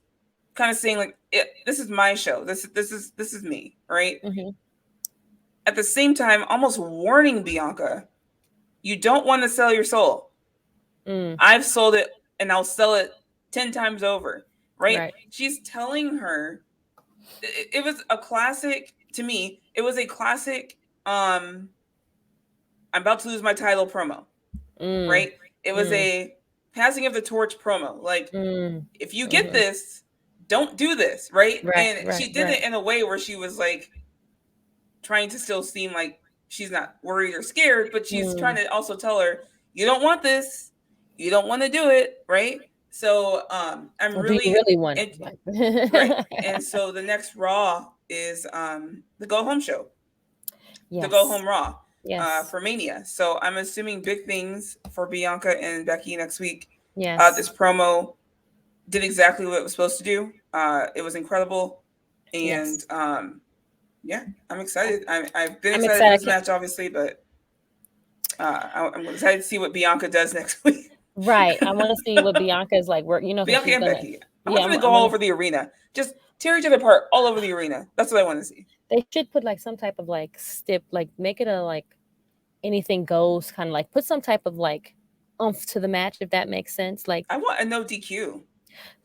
kind of saying like, this is my show. This is me, right? At the same time, almost warning Bianca, you don't want to sell your soul. I've sold it and I'll sell it 10 times over, right? She's telling her, it was a classic, to me, it was a classic, I'm about to lose my title promo, right? It was a passing of the torch promo. Like, if you get this, don't do this, right? And she did it in a way where she was like trying to still seem like she's not worried or scared, but she's trying to also tell her, you don't want this, you don't want to do it, right? So I'm really want it, right. And so the next Raw is the Go Home show, the Go Home Raw. For Mania. So I'm assuming big things for Bianca and Becky next week. This promo did exactly what it was supposed to do. It was incredible. And I'm excited. I've been excited for this match, obviously, but I'm excited to see what Bianca does next week. Right. I want to see what Bianca is like. Bianca and Becky. I want them to go all over the arena. Just tear each other apart all over the arena. That's what I want to see. They should put like some type of like stip, like make it a like anything goes kind of like put some type of like oomph to the match, if that makes sense. Like I want a no DQ.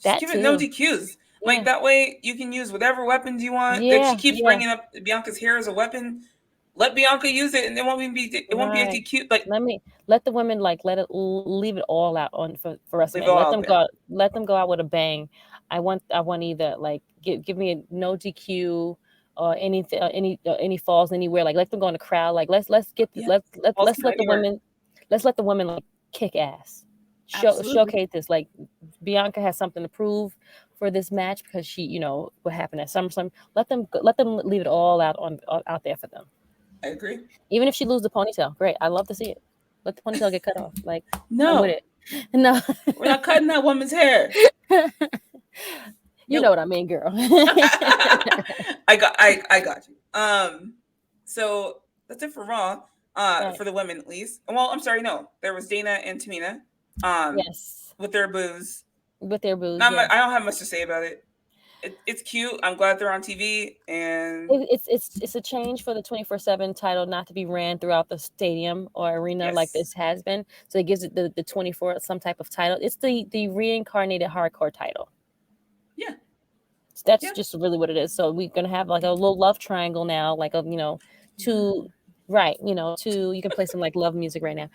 Just give it no DQs. Like that way you can use whatever weapons you want. If she keeps bringing up Bianca's hair as a weapon, let Bianca use it, and it won't be a DQ. Like let the women like leave it all out on for WrestleMania. Let them go out with a bang. I want either like give me a no DQ or anything any falls anywhere. Like let them go in the crowd. Like let's let the women like kick ass. Showcase this. Like Bianca has something to prove for this match because she what happened at SummerSlam. Let them leave it all out there for them. I agree. Even if she loses the ponytail, great. I love to see it. Let the ponytail get cut off. Like no, with it. No, we're not cutting that woman's hair. You know what I mean, girl. I got you. So that's it for Raw. For the women at least. Well, I'm sorry, no. There was Dana and Tamina. With their boos. I don't have much to say about it. It's cute. I'm glad they're on TV, and it's a change for the 24/7 title not to be ran throughout the stadium or arena like this has been. So it gives it the 24 some type of title. It's the reincarnated hardcore title. Yeah, that's just really what it is. So we're gonna have like a little love triangle now, like two. Right, you can play some like love music right now.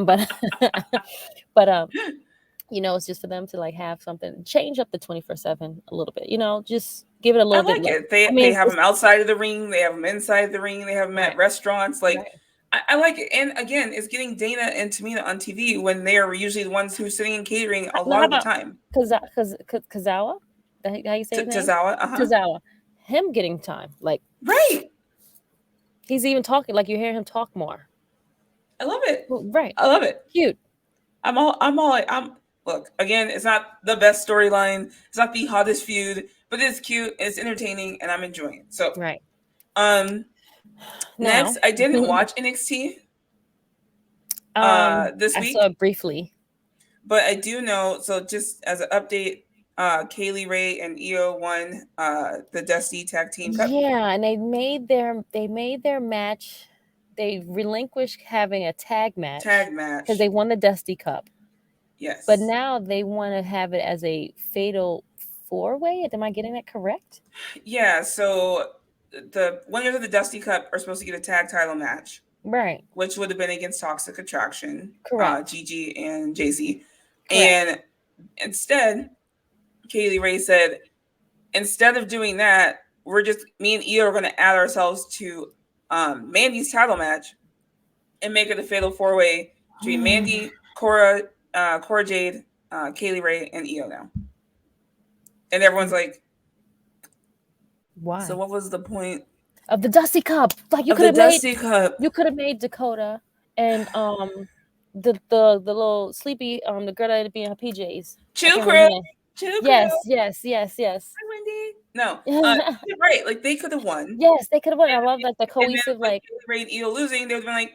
But it's just for them to like have something, change up the 24/7 a little bit, just give it a little bit. It. They have them outside of the ring, they have them inside the ring, they have them at restaurants. Like I like it. And again, it's getting Dana and Tamina on TV when they are usually the ones who are sitting in catering a lot of the time. Kazawa? How you say his name? Tazawa. Him getting time, like right. He's even talking, like you hear him talk more. I love it. Right. I love it. Cute. Look, again, it's not the best storyline. It's not the hottest feud, but it's cute, it's entertaining, and I'm enjoying it. So right. Next, I didn't watch NXT this week. I saw it briefly. But I do know, so just as an update, Kaylee Ray and Io won the Dusty Tag Team Cup. Yeah, and they made their match. They relinquished having a tag match because they won the Dusty Cup. Yes. But now they want to have it as a fatal 4-way. Am I getting that correct? Yeah. So the winners of the Dusty Cup are supposed to get a tag title match, right? Which would have been against Toxic Attraction, correct? Gigi and JC, Correct. and instead, Kaylee Ray said, instead of doing that, me and Io are going to add ourselves to Mandy's title match and make it a fatal 4-way between Mandy, Cora Jade, Kaylee Ray, and Io now. And everyone's like, why? So what was the point of the Dusty Cup? Like you could have made Dakota and the little sleepy the girl that be in her PJs. Yes. Hi, Wendy. No, right. Like they could have won. Yes, they could have won. I love that the cohesive like Ray and Io losing. They would have been like,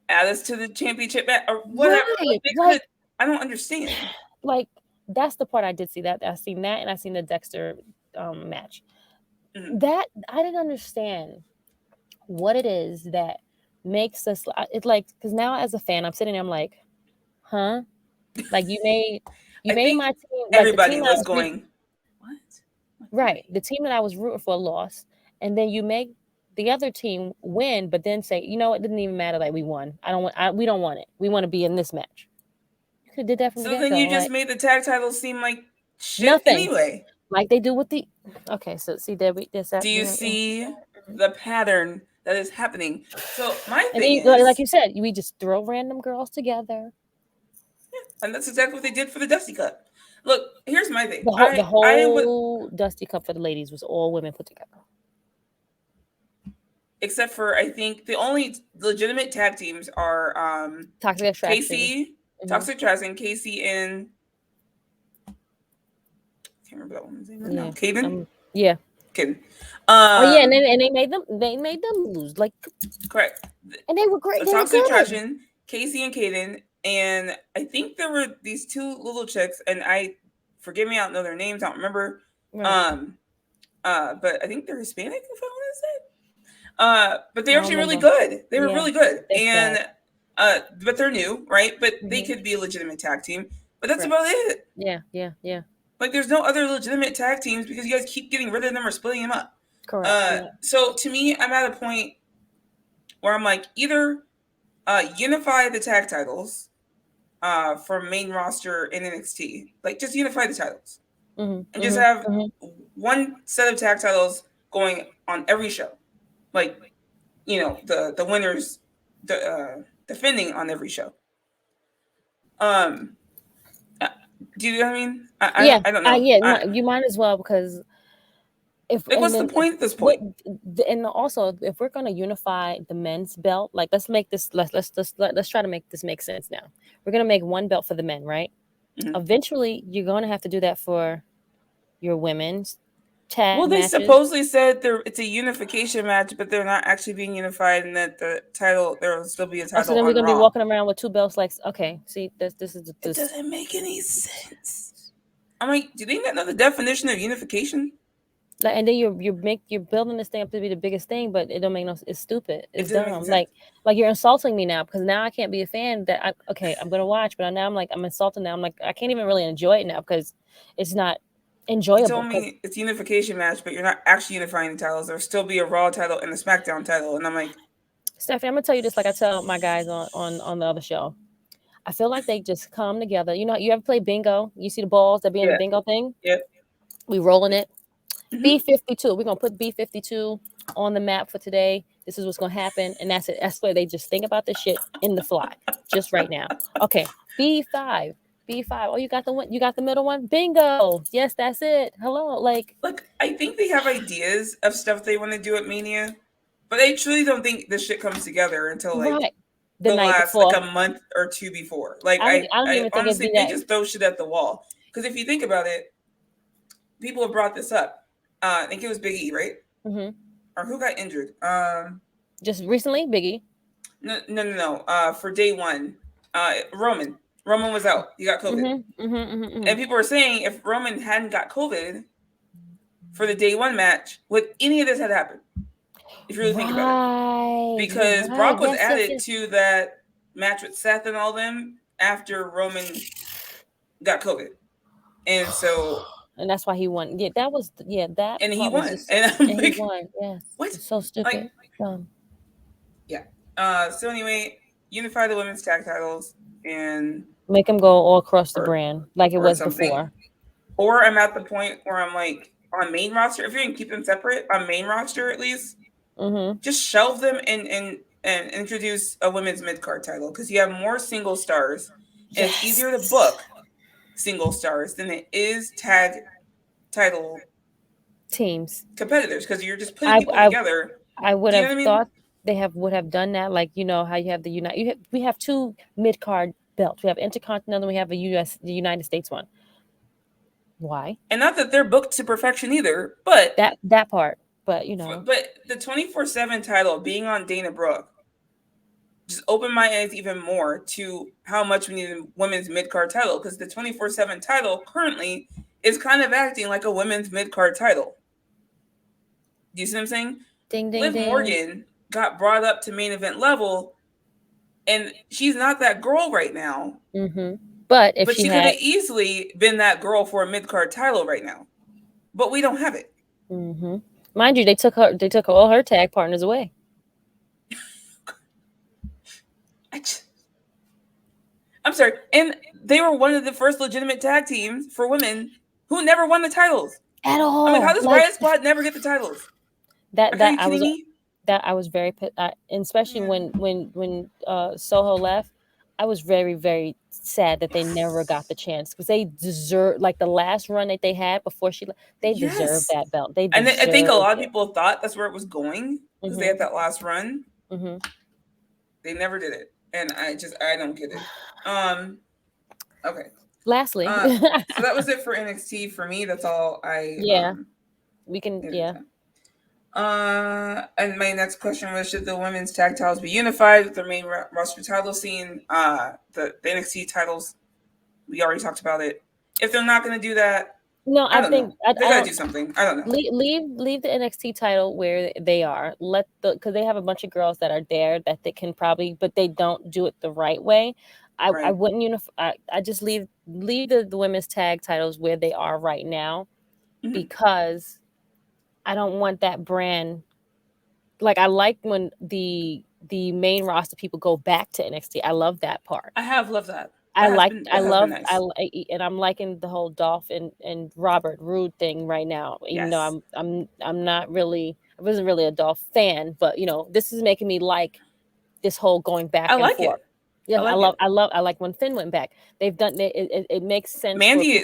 add us to the championship match or whatever. Right. I don't understand. Like that's the part I did see that. I seen that and I seen the Dexter match. Mm-hmm. That I didn't understand what it is that makes us. It's like because now as a fan, I'm sitting there, I'm like, huh? Like you made my team. Like, everybody was going. What? Right, the team that I was rooting for lost, and then you make the other team win, but then say, you know, it didn't even matter. Like we won. We don't want it. We want to be in this match. You could have did that from the get-go. So then you just made the tag titles seem like shit anyway. Like they do with the. Okay, so see there we this. Do you see the pattern that is happening? So my thing is, like you said, we just throw random girls together. Yeah, and that's exactly what they did for the Dusty Cup. Look, here's my thing. The whole Dusty Cup for the ladies was all women put together. Except for, I think, the only legitimate tag teams are Toxic Attraction. Krssi, Toxic Attraction, Krssi, and I can't remember that woman's name right now. Kaden? Yeah. Kaden. Yeah, and they made them lose. Like correct. And they were great. So Toxic Attraction, Krssi and Kaden. And I think there were these two little chicks, and forgive me, I don't know their names, I don't remember. Right. But I think they're Hispanic, if I want to say. But they're actually really good. They were really good, and but they're new, right? But they could be a legitimate tag team. But that's about it. Yeah. Like there's no other legitimate tag teams because you guys keep getting rid of them or splitting them up. Correct. So to me, I'm at a point where I'm like, either unify the tag titles. For main roster in NXT, like just unify the titles and just have one set of tag titles going on every show, like you know the winners defending on every show. Do you know what I mean? I don't know. You might as well because what's the point at this point? And also, if we're going to unify the men's belt, like let's try to make this make sense now. We're going to make one belt for the men, right? Mm-hmm. Eventually, you're going to have to do that for your women's tag Well, they matches. supposedly said it's a unification match, but they're not actually being unified, and that the title there will still be a title. So then we're going to be walking around with two belts. Like, okay, see, this is. It doesn't make any sense. I'm like, do they not know the definition of unification? Like, and then you're building this thing up to be the biggest thing, but it don't make no. It's stupid. It's dumb. Like you're insulting me now because now I can't be a fan. I'm gonna watch, but now I'm insulting now. I'm like I can't even really enjoy it now because it's not enjoyable. You told me it's a unification match, but you're not actually unifying the titles. There'll still be a Raw title and a Smackdown title, and I'm like, Stephanie, I'm gonna tell you this like I tell my guys on the other show. I feel like they just come together. You know, you ever play bingo? You see the balls that be in the bingo thing? Yep. We rolling it. B52. We're gonna put B52 on the map for today. This is what's gonna happen, and that's it. That's where they just think about this shit in the fly, just right now. Okay, B5. Oh, you got the one. You got the middle one. Bingo. Yes, that's it. Hello. Like, look, I think they have ideas of stuff they want to do at Mania, but I truly don't think this shit comes together until like the last before. Like a month or two before. Like I don't even think honestly, they just throw shit at the wall. Because if you think about it, people have brought this up. I think it was Big E, right? Mm-hmm. Or who got injured? Just recently, Big E. No. For day one, Roman. Roman was out. He got COVID. Mm-hmm. And people were saying if Roman hadn't got COVID for the day one match, would any of this had happened? If you really think about it. Because Brock was added to that match with Seth and all them after Roman got COVID. And so... And that's why he won. Yeah, that was... Yeah, that... And he won. Just, and I'm he won. Yes. What? It's so stupid. Yeah. So anyway, unify the women's tag titles and... Make them go all across the brand like it was before. Or I'm at the point where I'm like, on main roster, if you're going to keep them separate, on main roster at least, just shelve them and introduce a women's mid-card title, because you have more single stars. And it's easier to book single stars than it is tag title teams competitors, because you're just putting people together. I would have thought they would have done that, like, you know how you have the we have two mid-card belts. We have Intercontinental, we have the United States one. Why? And not that they're booked to perfection either, but that part. But you know, but the 24/7 title being on Dana Brooke just opened my eyes even more to how much we need a women's mid-card title, because the 24/7 title currently is kind of acting like a women's mid-card title. Do you see what I'm saying? Ding, ding, Liv ding. Morgan got brought up to main event level, and she's not that girl right now. But she could have easily been that girl for a mid-card title right now, but we don't have it. Mind you, they took all her tag partners away. I'm sorry, and they were one of the first legitimate tag teams for women who never won the titles at all. I'm like, how does Riot Squad never get the titles? I was very pissed, especially when Soho left. I was very, very sad that they never got the chance, because they deserve, like, the last run that they had before she left. They deserve that belt. I think a lot of people thought that's where it was going, because they had that last run. They never did it, and I don't get it. Okay. Lastly, so that was it for NXT for me. That's all I. We can. And my next question was, should the women's tag titles be unified with their main roster title scene? The NXT titles, we already talked about it. If they're not going to do that, no, I think they got to do something. I don't know. Leave the NXT title where they are. Because they have a bunch of girls that are there that they can probably, but they don't do it the right way. I wouldn't unify. I just leave the women's tag titles where they are right now, because I don't want that brand. Like, I like when the main roster people go back to NXT. I love that part. I have loved that. And I'm liking the whole Dolph and Robert Roode thing right now. Even though I'm not really, I wasn't really a Dolph fan, but you know, this is making me like this whole going back and forth. Yeah, I like when Finn went back. They've done it makes sense. Mandy,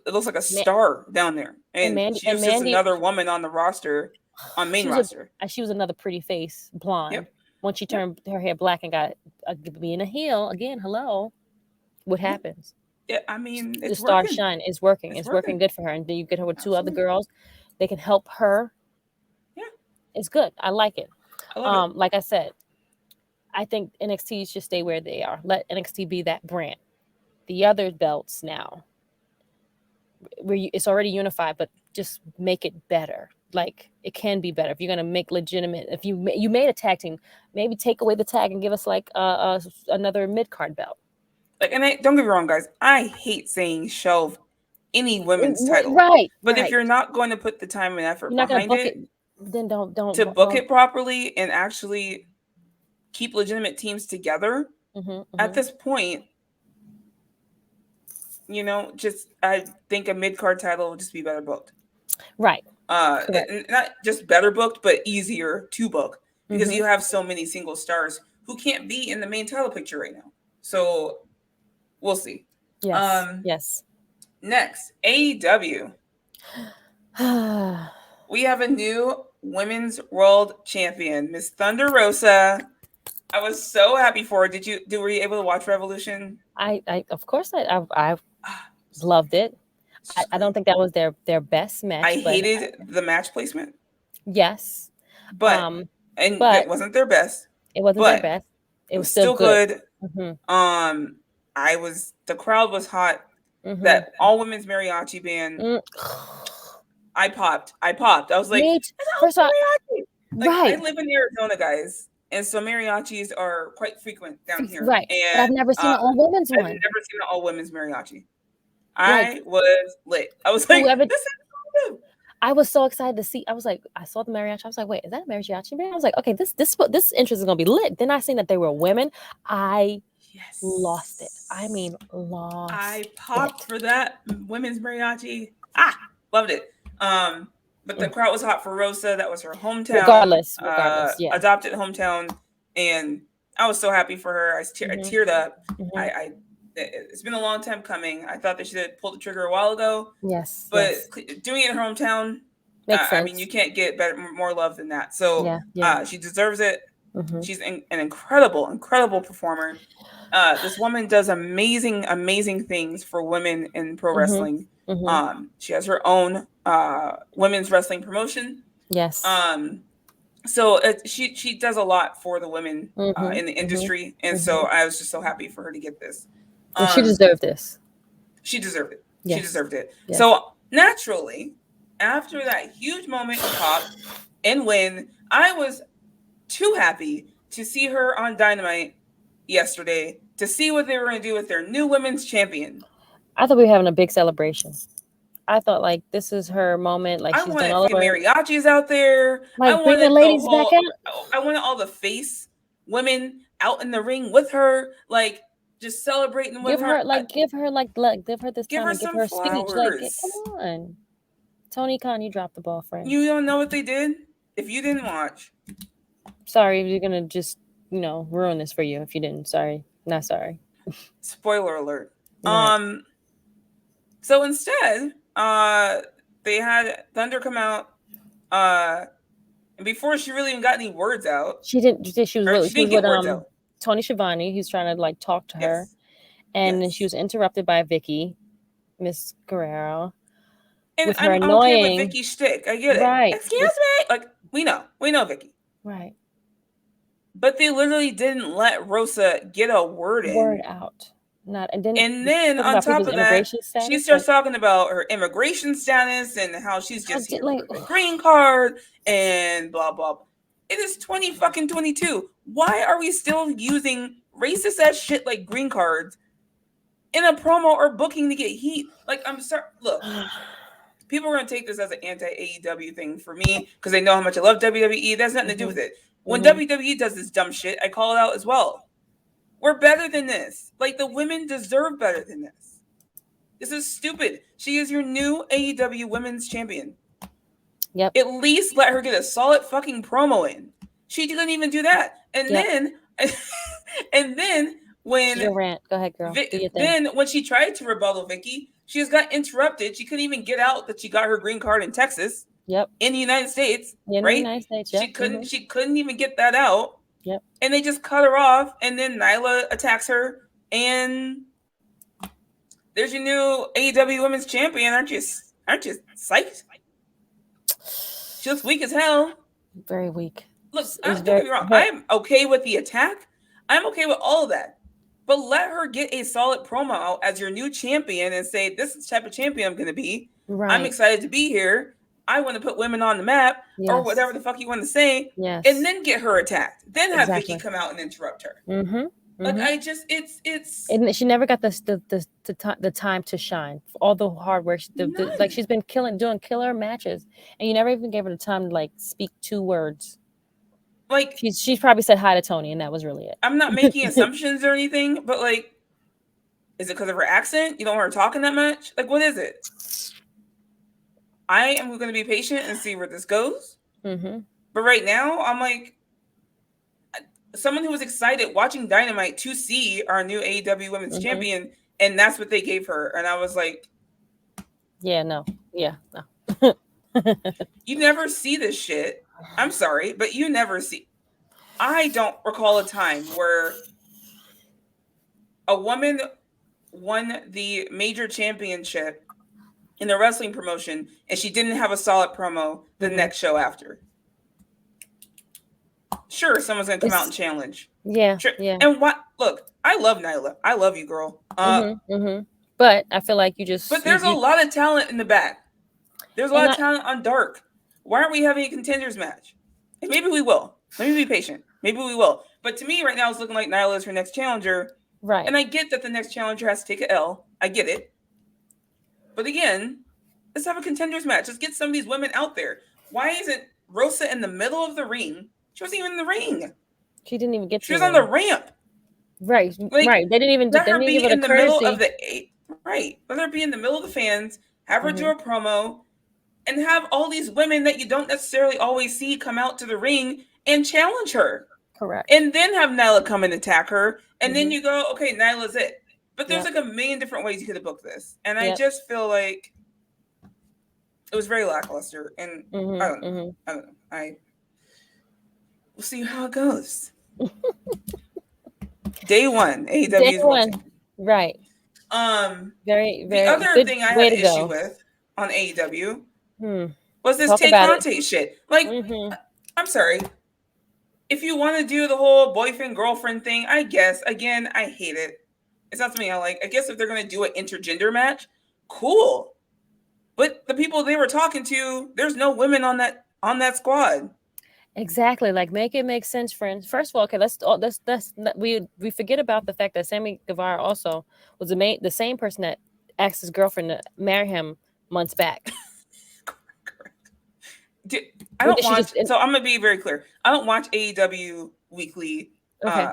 it looks like a star down there, and she's just another woman on the roster, on main roster. She was another pretty face, blonde. Once she turned her hair black and got being a heel again, hello, what happens? Yeah, I mean, the star shine is working. It's working good for her, and then you get her with two other girls. They can help her. Yeah, it's good. I like it. I love it. Like I said, I think NXT should stay where they are. Let NXT be that brand. The other belts now, it's already unified, but just make it better. Like, it can be better if you're gonna make legitimate. If you made a tag team, maybe take away the tag and give us like another mid-card belt. Like, and don't get me wrong, guys. I hate saying shelve any women's title, right? But if you're not going to put the time and effort behind it, then don't book it properly and actually keep legitimate teams together. At this point, you know, I think a mid-card title would just be better booked. Right. Not just better booked, but easier to book, because you have so many single stars who can't be in the main title picture right now. So we'll see. Yes. Next, AEW. We have a new women's world champion, Miss Thunder Rosa. I was so happy for her. Were you able to watch Revolution? I of course I loved it. I don't think that was their best match. I hated the match placement. Yes, but it wasn't their best. It wasn't their best. It was still good. I the crowd was hot. That all women's mariachi band. I popped. I was like, first of all, mariachi. Like, I live in Arizona, guys, and so mariachis are quite frequent down here. Right, and but I've never seen an all women's one. I've never seen an all women's mariachi. I was lit. I was like, whoever, this is so good. I was so excited to see. I was like, I saw the mariachi. I was like, wait, is that a mariachi band? I was like, okay, this interest is gonna be lit. Then I seen that they were women. I lost it. I mean, lost. I popped for that women's mariachi. Loved it. But the crowd was hot for Rosa. That was her hometown. Regardless, yeah. Adopted hometown, and I was so happy for her. I teared up. It's been a long time coming. I thought they should have pulled the trigger a while ago. Yes, but doing it in her hometown, makes sense. I mean, you can't get more love than that. So she deserves it. She's an incredible performer. This woman does amazing things for women in pro wrestling. She has her own women's wrestling promotion. Yes. So she does a lot for the women in the industry, and so I was just so happy for her to get this. And she deserved this. She deserved it. Yes. She deserved it. Yes. So naturally, after that huge moment of pop and win, I was too happy to see her on Dynamite yesterday to see what they were going to do with their new women's champion. I thought we were having a big celebration. I thought like this is her moment. Like she's done all the mariachis out there. Like bring the ladies back out. I wanted all the face women out in the ring with her, like just celebrating with her. Give her this give time her and give some her a flowers. speech. Like, come on, Tony Khan, you dropped the ball, friend. You don't know what they did if you didn't watch. Sorry, you're gonna just ruin this for you if you didn't. Sorry, not sorry. Spoiler alert. Right. So instead, they had Thunder come out, and before she really even got any words out, she didn't. She was with Tony Schiavone. He's trying to like talk to her, and then she was interrupted by Vicky, Miss Guerrero, and with her I'm annoying okay with Vicky's shtick. I get it. Right. Excuse me. Like we know Vicky. Right. But they literally didn't let Rosa get a word out. And then on top of that, she starts talking about her immigration status and how she's just here with a green card and blah blah. It is 2022. Why are we still using racist ass shit like green cards in a promo or booking to get heat? Like, I'm sorry. Look, people are gonna take this as an anti-AEW thing for me because they know how much I love WWE. That's nothing to do with it. When WWE does this dumb shit, I call it out as well. We're better than this. Like, the women deserve better than this. This is stupid. She is your new AEW Women's Champion. Yep. At least let her get a solid fucking promo in. She didn't even do that. And then when your rant. Go ahead, girl. Then when she tried to rebuttal Vicky, she just got interrupted. She couldn't even get out that she got her green card in Texas. Yep. In the United States. In right? the United States. Yep. She couldn't even get that out. Yep. And they just cut her off, and then Nyla attacks her, and there's your new AEW Women's Champion. Aren't you psyched? She looks weak as hell. Very weak. Look, don't get me wrong. I'm okay with the attack. I'm okay with all of that. But let her get a solid promo out as your new champion and say, this is the type of champion I'm going to be. Right. I'm excited to be here. I want to put women on the map, or whatever the fuck you want to say, and then get her attacked. Then have Vicky come out and interrupt her. Like I just, it's. And she never got the time to shine. All the hard work, like she's been doing killer matches, and you never even gave her the time to like speak 2 words. Like she's probably said hi to Tony, and that was really it. I'm not making assumptions or anything, but like, is it because of her accent? You don't want her talking that much? Like, what is it? I am going to be patient and see where this goes. But right now, I'm like, someone who was excited watching Dynamite to see our new AEW Women's Champion, and that's what they gave her. And I was like, no. You never see this shit. I'm sorry, but you never see. I don't recall a time where a woman won the major championship in the wrestling promotion, and she didn't have a solid promo the next show after. Sure, someone's gonna come out and challenge. Yeah, Sure. yeah. And what? Look, I love Nyla. I love you, girl. But I feel like But there's a lot of talent in the back. There's a lot of talent on Dark. Why aren't we having a contenders match? And maybe we will. Let me be patient. Maybe we will. But to me, right now, it's looking like Nyla is her next challenger. Right. And I get that the next challenger has to take an L. I get it. But again, let's have a contenders match. Let's get some of these women out there. Why isn't Rosa in the middle of the ring? She wasn't even in the ring. She didn't even get. She was on the ramp. Right, right. They didn't even. Let her be in the middle of the right. Let her be in the middle of the fans. Have her do a promo, and have all these women that you don't necessarily always see come out to the ring and challenge her. Correct. And then have Nyla come and attack her, and then you go, okay, Nyla's it. But there's like a million different ways you could have booked this, and I just feel like it was very lackluster. And I don't know. We'll see how it goes. Day one, AEW is watching. Right. Very, very. The other thing I had an issue with on AEW was this Tay Conte shit. Like, I'm sorry. If you want to do the whole boyfriend girlfriend thing, I guess. Again, I hate it. It's not something I like. I guess if they're going to do an intergender match, cool. But the people they were talking to, there's no women on that squad. Exactly. Like, make it make sense, friends. First of all, okay, we forget about the fact that Sammy Guevara also was the same person that asked his girlfriend to marry him months back. Correct. I don't watch. So I'm gonna be very clear. I don't watch AEW weekly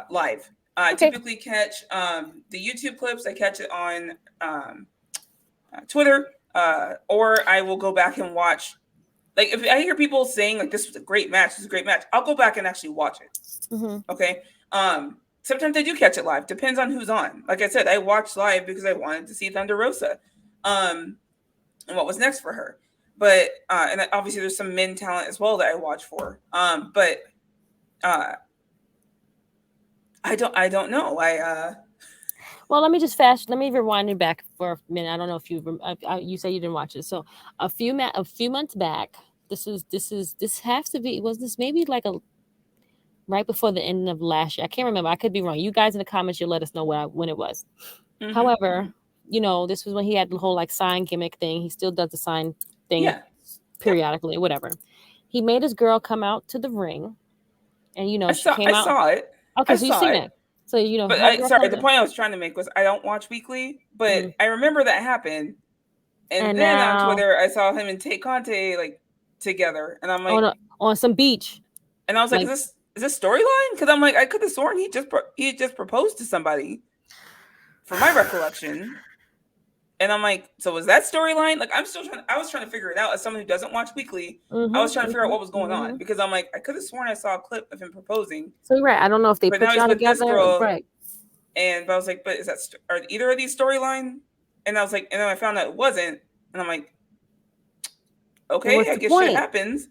live. I typically catch the YouTube clips. I catch it on Twitter, or I will go back and watch. Like, if I hear people saying like this was a great match, I'll go back and actually watch it. Okay. Sometimes I do catch it live. Depends on who's on. Like I said, I watched live because I wanted to see Thunder Rosa, and what was next for her. But and obviously there's some men talent as well that I watch for. But I don't know. Well, let me rewind it back for a minute. I don't know if you say you didn't watch it. So a few months back, this has to be, was this maybe like right before the end of last year? I can't remember. I could be wrong. You guys in the comments, you'll let us know when it was. However, this was when he had the whole like sign gimmick thing. He still does the sign thing periodically, whatever. He made his girl come out to the ring, and she came out. I saw it. Okay, so you've seen it. So But sorry, the point I was trying to make was I don't watch weekly, but I remember that happened. And then on Twitter, I saw him and Tay Conte like together, and I'm like on some beach. And I was like, is this storyline? Because I'm like, I could have sworn he just proposed to somebody, from my recollection. And I'm like, so was that storyline? Like, I was trying to figure it out as someone who doesn't watch weekly. I was trying to figure out what was going on, because I'm like, I could have sworn I saw a clip of him proposing. So right, I don't know if they put y'all together, right? But I was like, but are either of these storyline? And I was like, and then I found out it wasn't, and I'm like, okay, I guess shit happens.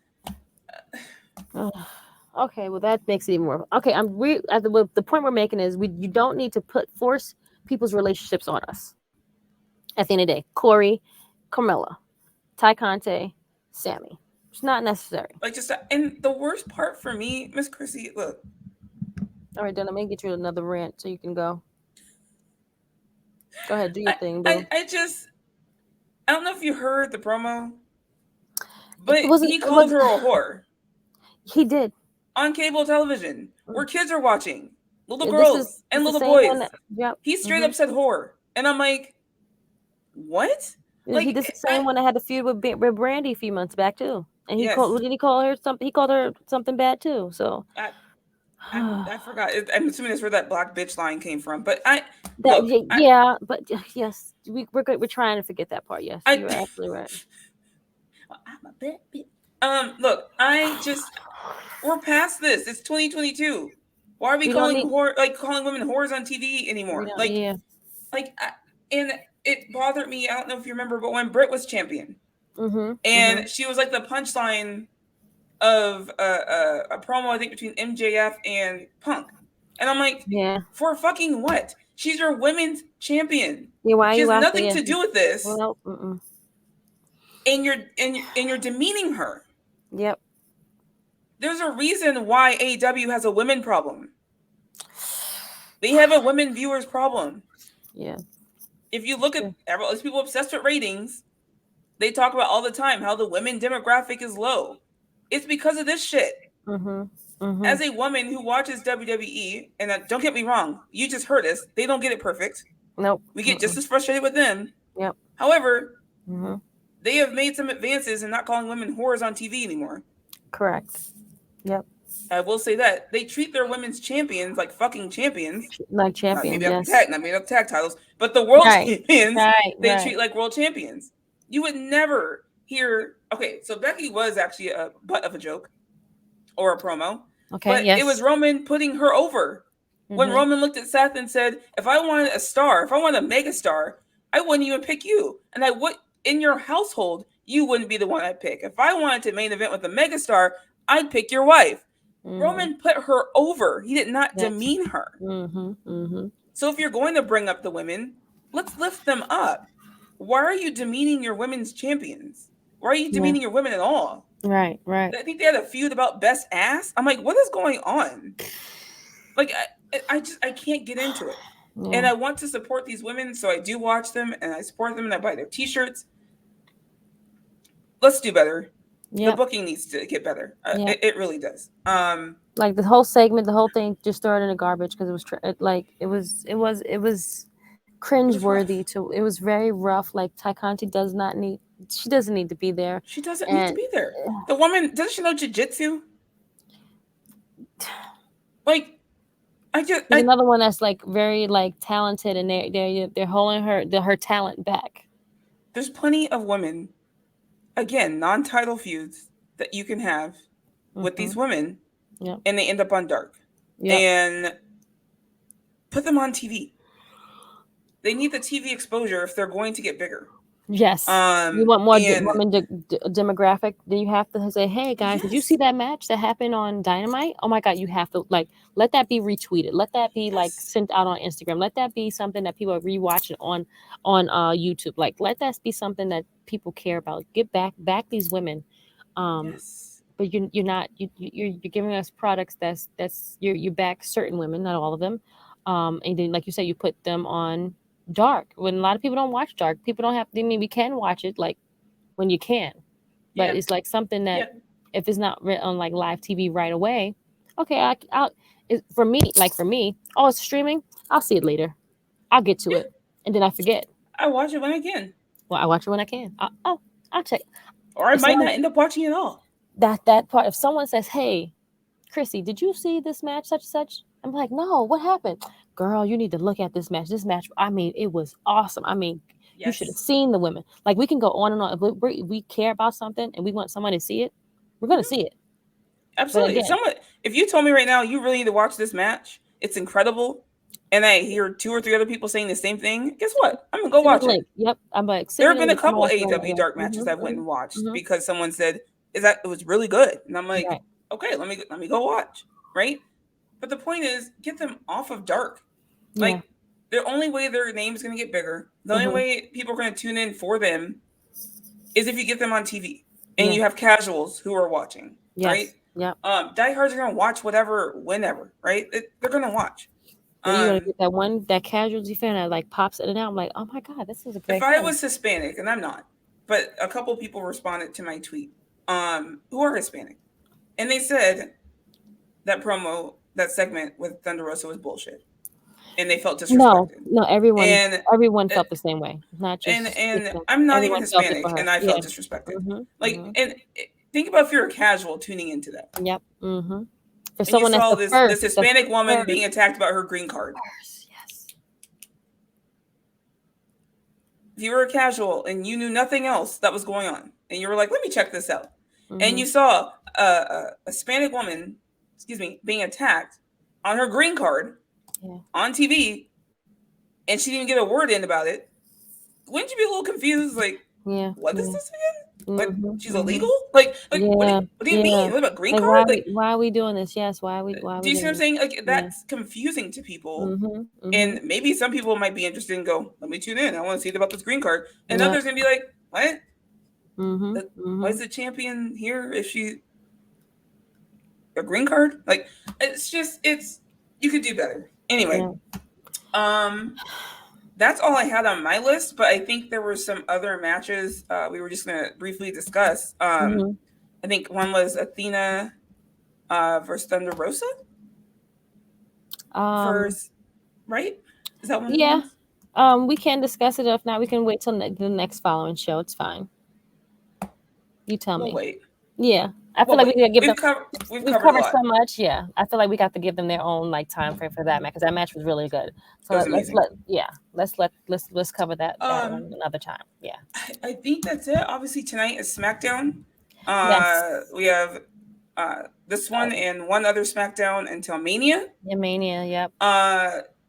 Okay, well that makes it even more. Okay, the point we're making is you don't need to force people's relationships on us. At the end of the day, Corey, Carmella, Tay Conte, Sammy. It's not necessary. Like, and the worst part for me, Miss Krssi, look. All right, then I'm gonna get you another rant so you can go. Go ahead, do your thing, boo. I don't know if you heard the promo, but he called her a whore. He did. On cable television, where kids are watching, little girls and little boys. He straight up said whore. And I'm like, what? Like, he did the same one that had the feud with Brandy a few months back too. And did he call her something? He called her something bad too. So I forgot. I'm assuming that's where that black bitch line came from. But yes, we're trying to forget that part. Yes, you're absolutely right. I'm a bad bitch. Look, we're past this. It's 2022. Why are we calling women whores on TV anymore? And it bothered me. I don't know if you remember, but when Britt was champion, and she was like the punchline of a promo, I think, between MJF and Punk, and I'm like, for fucking what? She's your women's champion. She has nothing to do with this. Well, and you're demeaning her. Yep. there's a reason why AEW has a women problem. They have a women viewers problem. Yeah. If you look at these people obsessed with ratings, they talk about all the time how the women demographic is low. It's because of this shit. As a woman who watches WWE, and don't get me wrong, you just heard us, they don't get it perfect. Nope. We get just as frustrated with them. Yep. However, they have made some advances in not calling women whores on TV anymore. Correct. Yep. I will say that they treat their women's champions like fucking champions. Like champions, not maybe up tag titles, but the world champions they treat like world champions. You would never hear. Okay, so Becky was actually a butt of a joke or a promo. Okay, but it was Roman putting her over. When Roman looked at Seth and said, "If I wanted a star, if I wanted a megastar, I wouldn't even pick you, and I would in your household, you wouldn't be the one I'd pick. If I wanted to main event with a megastar, I'd pick your wife." Roman put her over. He did not demean her. So if you're going to bring up the women, let's lift them up. Why are you demeaning your women's champions? Why are you demeaning your women at all? Right. I think they had a feud about best ass. I'm like, what is going on? Like, I can't get into it. And I want to support these women, so I do watch them, and I support them, and I buy their t-shirts. Let's do better. The booking needs to get better. It really does. Like the whole segment, the whole thing, just throw it in the garbage because it was it was cringeworthy. It was very rough. Like Ty Conti she doesn't need to be there. She doesn't need to be there. The woman, doesn't she know jiu-jitsu? Like, another one that's like very like talented, and they're holding her talent back. There's plenty of women, again, non-title feuds that you can have with these women, and they end up on Dark, and put them on TV. They need the TV exposure if they're going to get bigger. Yes. You want more women demographic, then you have to say, hey guys, did you see that match that happened on Dynamite? Oh my God, you have to let that be retweeted. Let that be sent out on Instagram. Let that be something that people are rewatching on YouTube. Like, let that be something that people care about. Get back these women. But you're giving us products that's you back certain women, not all of them. And then like you said, you put them on Dark when a lot of people don't watch Dark. People don't have. I mean, we can watch it like when you can, but it's like something that if it's not on like live TV right away, okay, for me, oh, it's streaming. I'll see it later. I'll get to it, and then I forget. I watch it when I can. Well, I watch it when I can. I'll check. Or I might not end up watching it all. That part. If someone says, "Hey, Krssi, did you see this match? Such and such." I'm like, "No, what happened?" Girl, you need to look at this match. This match, I mean, it was awesome. I mean, you should have seen the women. Like, we can go on and on. If we care about something and we want someone to see it, we're going to see it. Absolutely. If you told me right now, you really need to watch this match, it's incredible, and I hear 2 or 3 other people saying the same thing, guess what? I'm going to go watch it. Yep. I'm like, there have been a couple AEW Dark matches I've went and watched because someone said, it was really good. And I'm like, okay, let me go watch. Right? But the point is, get them off of Dark. Like, the only way their name is going to get bigger, the only way people are going to tune in for them is if you get them on TV and you have casuals who are watching, right? Yeah. Diehards are going to watch whatever, whenever, right? They're going to watch. You're going to get that casualty fan that like pops in and out. I'm like, oh my God, this is a great If I was Hispanic, and I'm not, but a couple people responded to my tweet who are Hispanic, and they said that segment with Thunder Rosa was bullshit. And they felt disrespected. No, everyone felt the same way. Not just and I'm not even Hispanic, and I felt disrespected. And think about if you're a casual tuning into that. Yep. If someone saw this Hispanic woman being attacked about her green card. Yes. If you were a casual and you knew nothing else that was going on, and you were like, "Let me check this out," and you saw a Hispanic woman, being attacked on her green card. On TV, and she didn't get a word in about it, wouldn't you be a little confused? Like, what is this again? Like, she's illegal? Like what do you mean? What about green card? Why are we doing this? Yes, why are we? Do you see what I'm saying? Like, that's confusing to people, and maybe some people might be interested and go, "Let me tune in. I want to see about this green card," and others gonna be like, "What? Why is the champion here if she?" a green card. Like it's you could do better. Anyway, that's all I had on my list. But I think there were some other matches we were just gonna briefly discuss. I think one was Athena versus Thunder Rosa. First, right? Is that one of the ones? We can discuss it. If not, we can wait till the next following show. It's fine. You tell me. Wait. Yeah, I feel like we give them. We've covered so much. Yeah, I feel like we got to give them their own like time frame for that match because that match was really good. So let's cover that one another time. Yeah, I think that's it. Obviously tonight is Smackdown. Yes. We have this one and one other Smackdown until Mania. Yeah, Mania. Yep.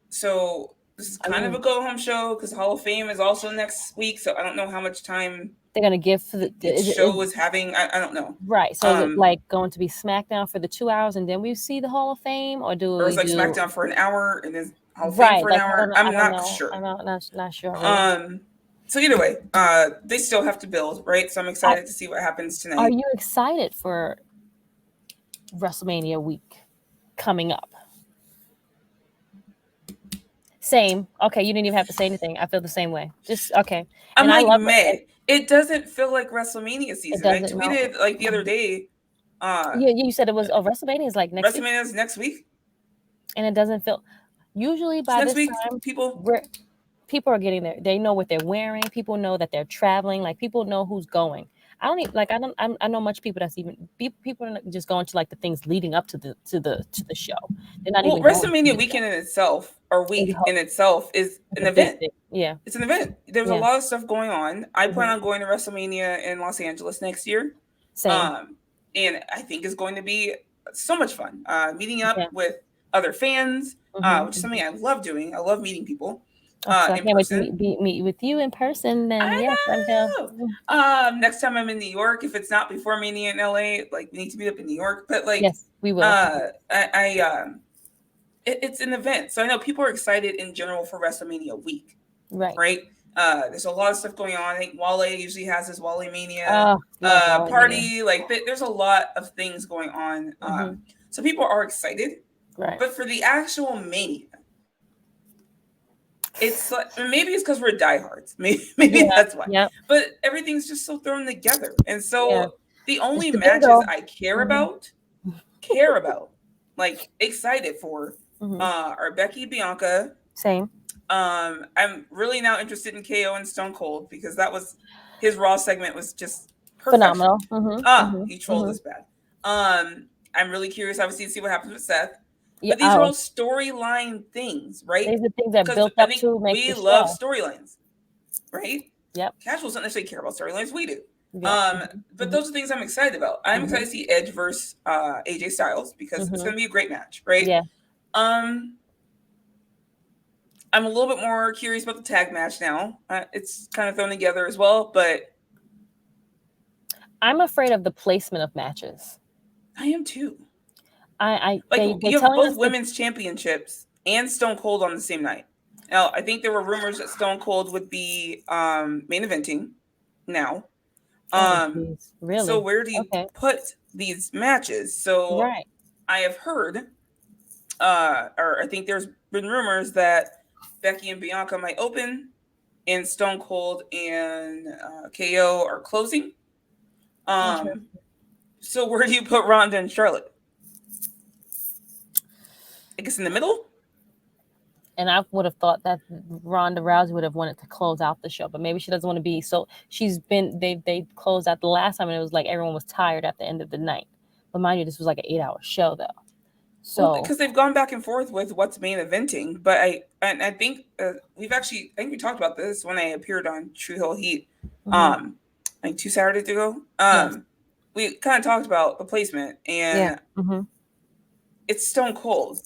So this is kind of a go home show because Hall of Fame is also next week. So I don't know how much time they're gonna give for the show is having. I don't know. Right. So is it like going to be Smackdown for the 2 hours and then we see the Hall of Fame, or or it's like Smackdown for an hour and then Hall of Fame for an hour? I'm not sure. I'm not sure. Really. So either way, they still have to build, right? So I'm excited to see what happens tonight. Are you excited for WrestleMania week coming up? Same. Okay, you didn't even have to say anything. I feel the same way. Just okay. I'm like mad. It doesn't feel like WrestleMania season. I tweeted like the other day. You said it was. WrestleMania is like next week. WrestleMania is next week, and it doesn't feel. Usually by this time, people are getting there. They know what they're wearing. People know that they're traveling. Like people know who's going. I don't even like. I know much people that's even people are just going to like the things leading up to the show. They're not even. WrestleMania weekend in itself or week in itself is an event. Yeah, it's an event. There's a lot of stuff going on. I plan on going to WrestleMania in Los Angeles next year. Same. And I think it's going to be so much fun. Meeting up with other fans, which is something I love doing. I love meeting people. So I can't wait to meet with you in person. Then next time I'm in New York, if it's not before Mania in LA, like we need to meet up in New York. But like, yes, we will. It's an event, so I know people are excited in general for WrestleMania week. Right. There's a lot of stuff going on. I think Wale usually has his Wale Mania party. Like there's a lot of things going on. So people are excited. Right. But for the actual Mania, it's like, maybe it's because we're diehards. Maybe that's why. Yep. But everything's just so thrown together. And so the only matches I care about, like excited for, are Becky, Bianca. Same. I'm really now interested in KO and Stone Cold because that was his Raw segment was just perfection. Phenomenal. He trolled us bad. I'm really curious, obviously, to see what happens with Seth. But these are all storyline things, right? These are things that built up to make we love storylines, right? Yep. Casuals don't necessarily care about storylines. We do. But those are things I'm excited about. I'm excited to see Edge versus AJ Styles because it's going to be a great match, right? Yeah. I'm a little bit more curious about the tag match now. It's kind of thrown together as well, but I'm afraid of the placement of matches. I am too. You have both women's championships and Stone Cold on the same night. Now, I think there were rumors that Stone Cold would be main eventing now. Really? So where do you put these matches? So I have heard, or I think there's been rumors that Becky and Bianca might open, and Stone Cold and KO are closing. So where do you put Ronda and Charlotte? I guess in the middle. And I would have thought that Ronda Rousey would have wanted to close out the show, but maybe she doesn't want to be. So they closed out the last time, and it was like everyone was tired at the end of the night. But mind you, this was like an 8-hour show, though. So because they've gone back and forth with what's main eventing, but I think we talked about this when I appeared on True Hill Heat, like 2 Saturdays ago. We kind of talked about the placement, and it's Stone Cold.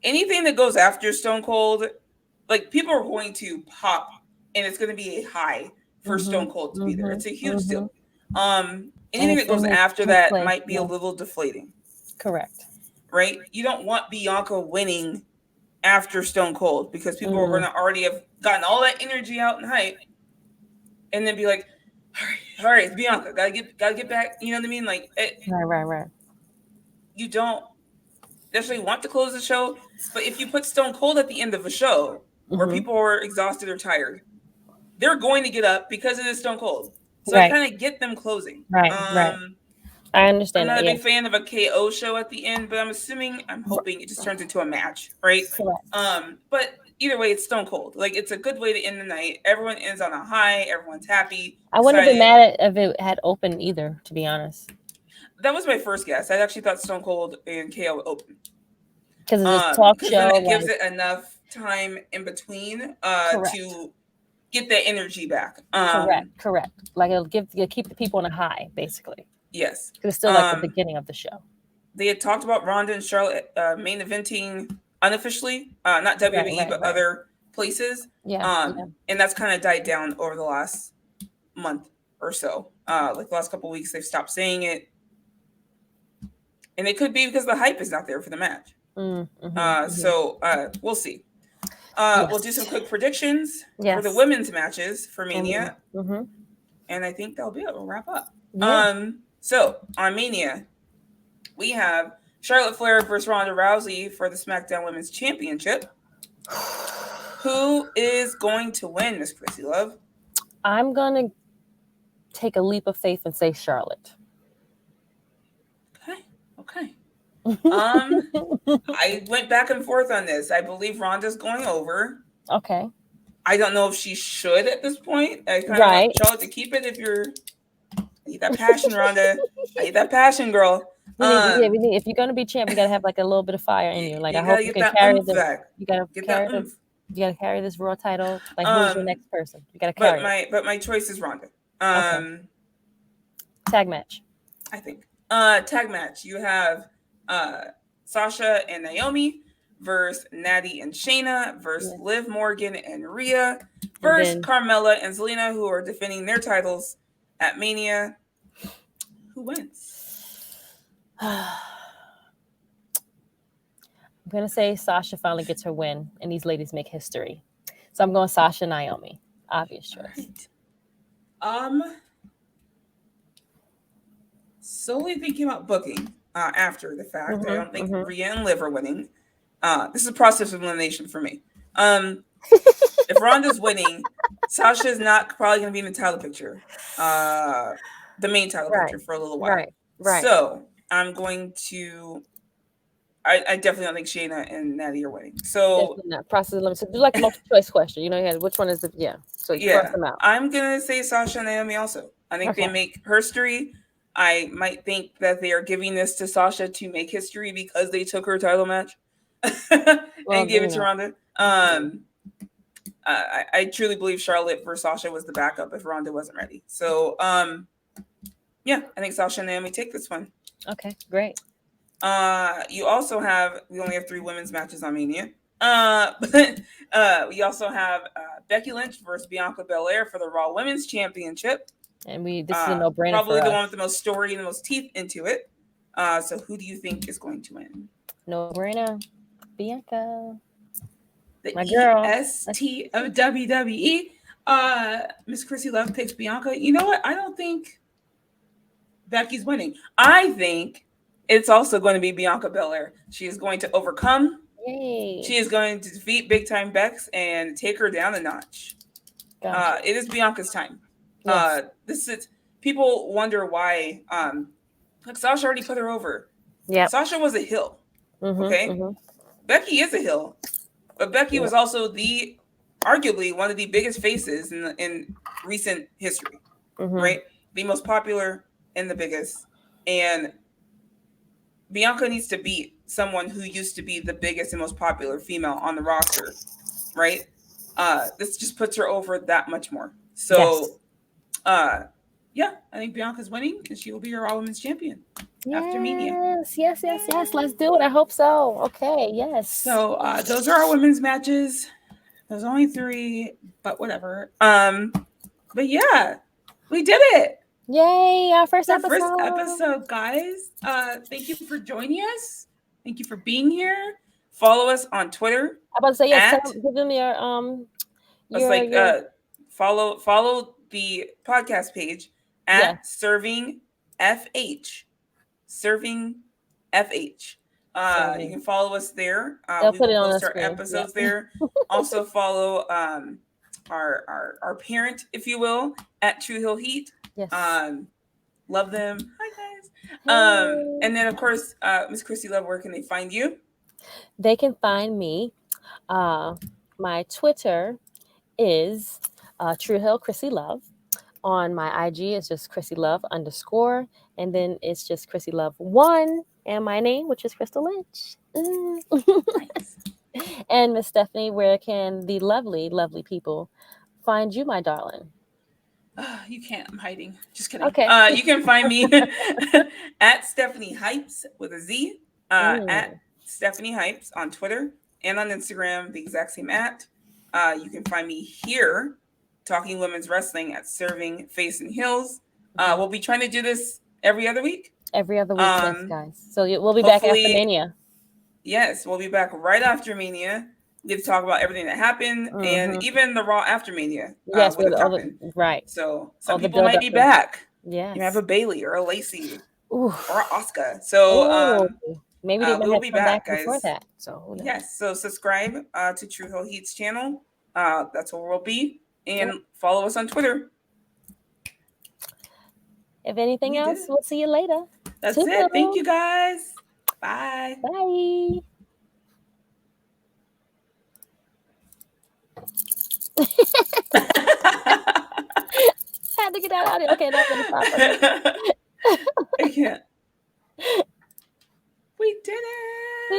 Anything that goes after Stone Cold, like people are going to pop, and it's going to be a high for Stone Cold to be there. It's a huge deal. Anything that goes after that might be a little deflating. Correct. Right? You don't want Bianca winning after Stone Cold because people are going to already have gotten all that energy out and hype, and then be like, "All right, it's Bianca. Gotta get back." You know what I mean? Like, right. you don't necessarily want to close the show, but if you put Stone Cold at the end of a show where people are exhausted or tired, they're going to get up because it is Stone Cold. So I kind of get them closing. Right. I understand. I'm not a big fan of a KO show at the end, but I'm hoping it just turns into a match, right? Correct. But either way, it's Stone Cold. Like, it's a good way to end the night. Everyone ends on a high. Everyone's happy. I wouldn't have been mad if it had opened either, to be honest. That was my first guess. I actually thought Stone Cold and KO would open. Because it's a talk show. Then it gives it enough time in between to get that energy back. Correct. Like, it'll keep the people on a high, basically. Yes. It's still like the beginning of the show. They had talked about Ronda and Charlotte main eventing unofficially, not WWE, but other places. And that's kind of died down over the last month or so. Like the last couple of weeks, they've stopped saying it. And it could be because the hype is not there for the match. So we'll see. We'll do some quick predictions for the women's matches for Mania. And I think that'll be it. We'll wrap up. So on Mania, we have Charlotte Flair versus Ronda Rousey for the SmackDown Women's Championship. Who is going to win, Miss Krssi Love? I'm going to take a leap of faith and say Charlotte. Okay. I went back and forth on this. I believe Ronda's going over. Okay. I don't know if she should at this point. I kind of want Charlotte to keep it if you're... I need that passion, Ronda. I need that passion, girl. If you're gonna be champ, you gotta have like a little bit of fire in you. Like, I hope you can carry this. You gotta carry this Raw title. Like, who's your next person? You gotta carry. But my choice is Ronda. Tag match. I think. Tag match. You have Sasha and Naomi versus Natty and Shayna versus Liv Morgan and Rhea versus Carmella and Zelina, who are defending their titles at Mania. Who wins? I'm gonna say Sasha finally gets her win, and these ladies make history. So I'm going Sasha and Naomi. Obvious choice. Right. Solely thinking about booking after the fact. I don't think Rhea and Liv are winning. This is a process of elimination for me. If Ronda's winning, Sasha's not probably going to be in the title picture, the main title picture for a little while. Right. So I'm going to. I definitely don't think Shayna and Natty are winning. So process of elimination. So do like a multiple choice question. You know, which one is the So you cross them out. I'm gonna say Sasha and Naomi also. I think they make history. I might think that they are giving this to Sasha to make history because they took her title match and gave it to Ronda. I truly believe Charlotte versus Sasha was the backup if Ronda wasn't ready. So, I think Sasha and Naomi take this one. Okay, great. You also have, we only have 3 women's matches on Mania. We also have Becky Lynch versus Bianca Belair for the Raw Women's Championship. And this is a no-brainer. Probably the one with the most story and the most teeth into it. So who do you think is going to win? No-brainer. Bianca. My girl. EST of WWE. Miss Krssi Love picks Bianca. You know what? I don't think Becky's winning. I think it's also going to be Bianca Belair. She is going to overcome. Yay. She is going to defeat Big Time Bex and take her down a notch. Gotcha. It is Bianca's time. Yes. This is, people wonder why. Like, Sasha already put her over. Yeah. Sasha was a heel. Okay. Becky is a heel, but Becky was also arguably one of the biggest faces in recent history. Right, the most popular and the biggest, and Bianca needs to beat someone who used to be the biggest and most popular female on the roster. Right, this just puts her over that much more. So, I think Bianca's winning, and she will be your Raw Women's Champion after Mania. Yes. Let's do it. I hope so. Okay, yes. So those are our women's matches. There's only 3, but whatever. But yeah, we did it. Yay! Our first episode. First episode, guys. Thank you for joining us. Thank you for being here. Follow us on Twitter. I'm about to say give them your follow the podcast page at Serving FH. Serving FH. You can follow us there. They'll We put will it on the post our screen. episodes there. Also follow our parent, if you will, at True Hill Heat. Yes. Love them. Hi guys. And then of course, Miss Krssi Love, where can they find you? They can find me. My Twitter is True Hill Krssi Love. On my IG, it's just Krssi Love _ and then it's just Krssi Love 1, and my name, which is Crystal Lynch. Nice. And Miss Stephanie, where can the lovely, lovely people find you, my darling? You can't. I'm hiding. Just kidding. Okay. You can find me at Stephanie Hypez with a Z. At Stephanie Hypez on Twitter and on Instagram, the exact same at. You can find me here talking women's wrestling at Serving Face and Heels. We'll be trying to do this every other week. Every other week, yes, guys. So we'll be back after Mania. Yes, we'll be back right after Mania. We get to talk about everything that happened and even the Raw after Mania. Yes, right. So some people might be back. Yeah, you have a Bailey or a Lacey or Asuka. So maybe they we'll be back, guys. Before that. So yes, so subscribe to True Hill Heat's channel. That's where we'll be, and follow us on Twitter. If anything else, we'll see you later. That's it. Thank you, guys. Bye. Bye. Had to get out of it. Okay, that's gonna stop. I can't. We did it.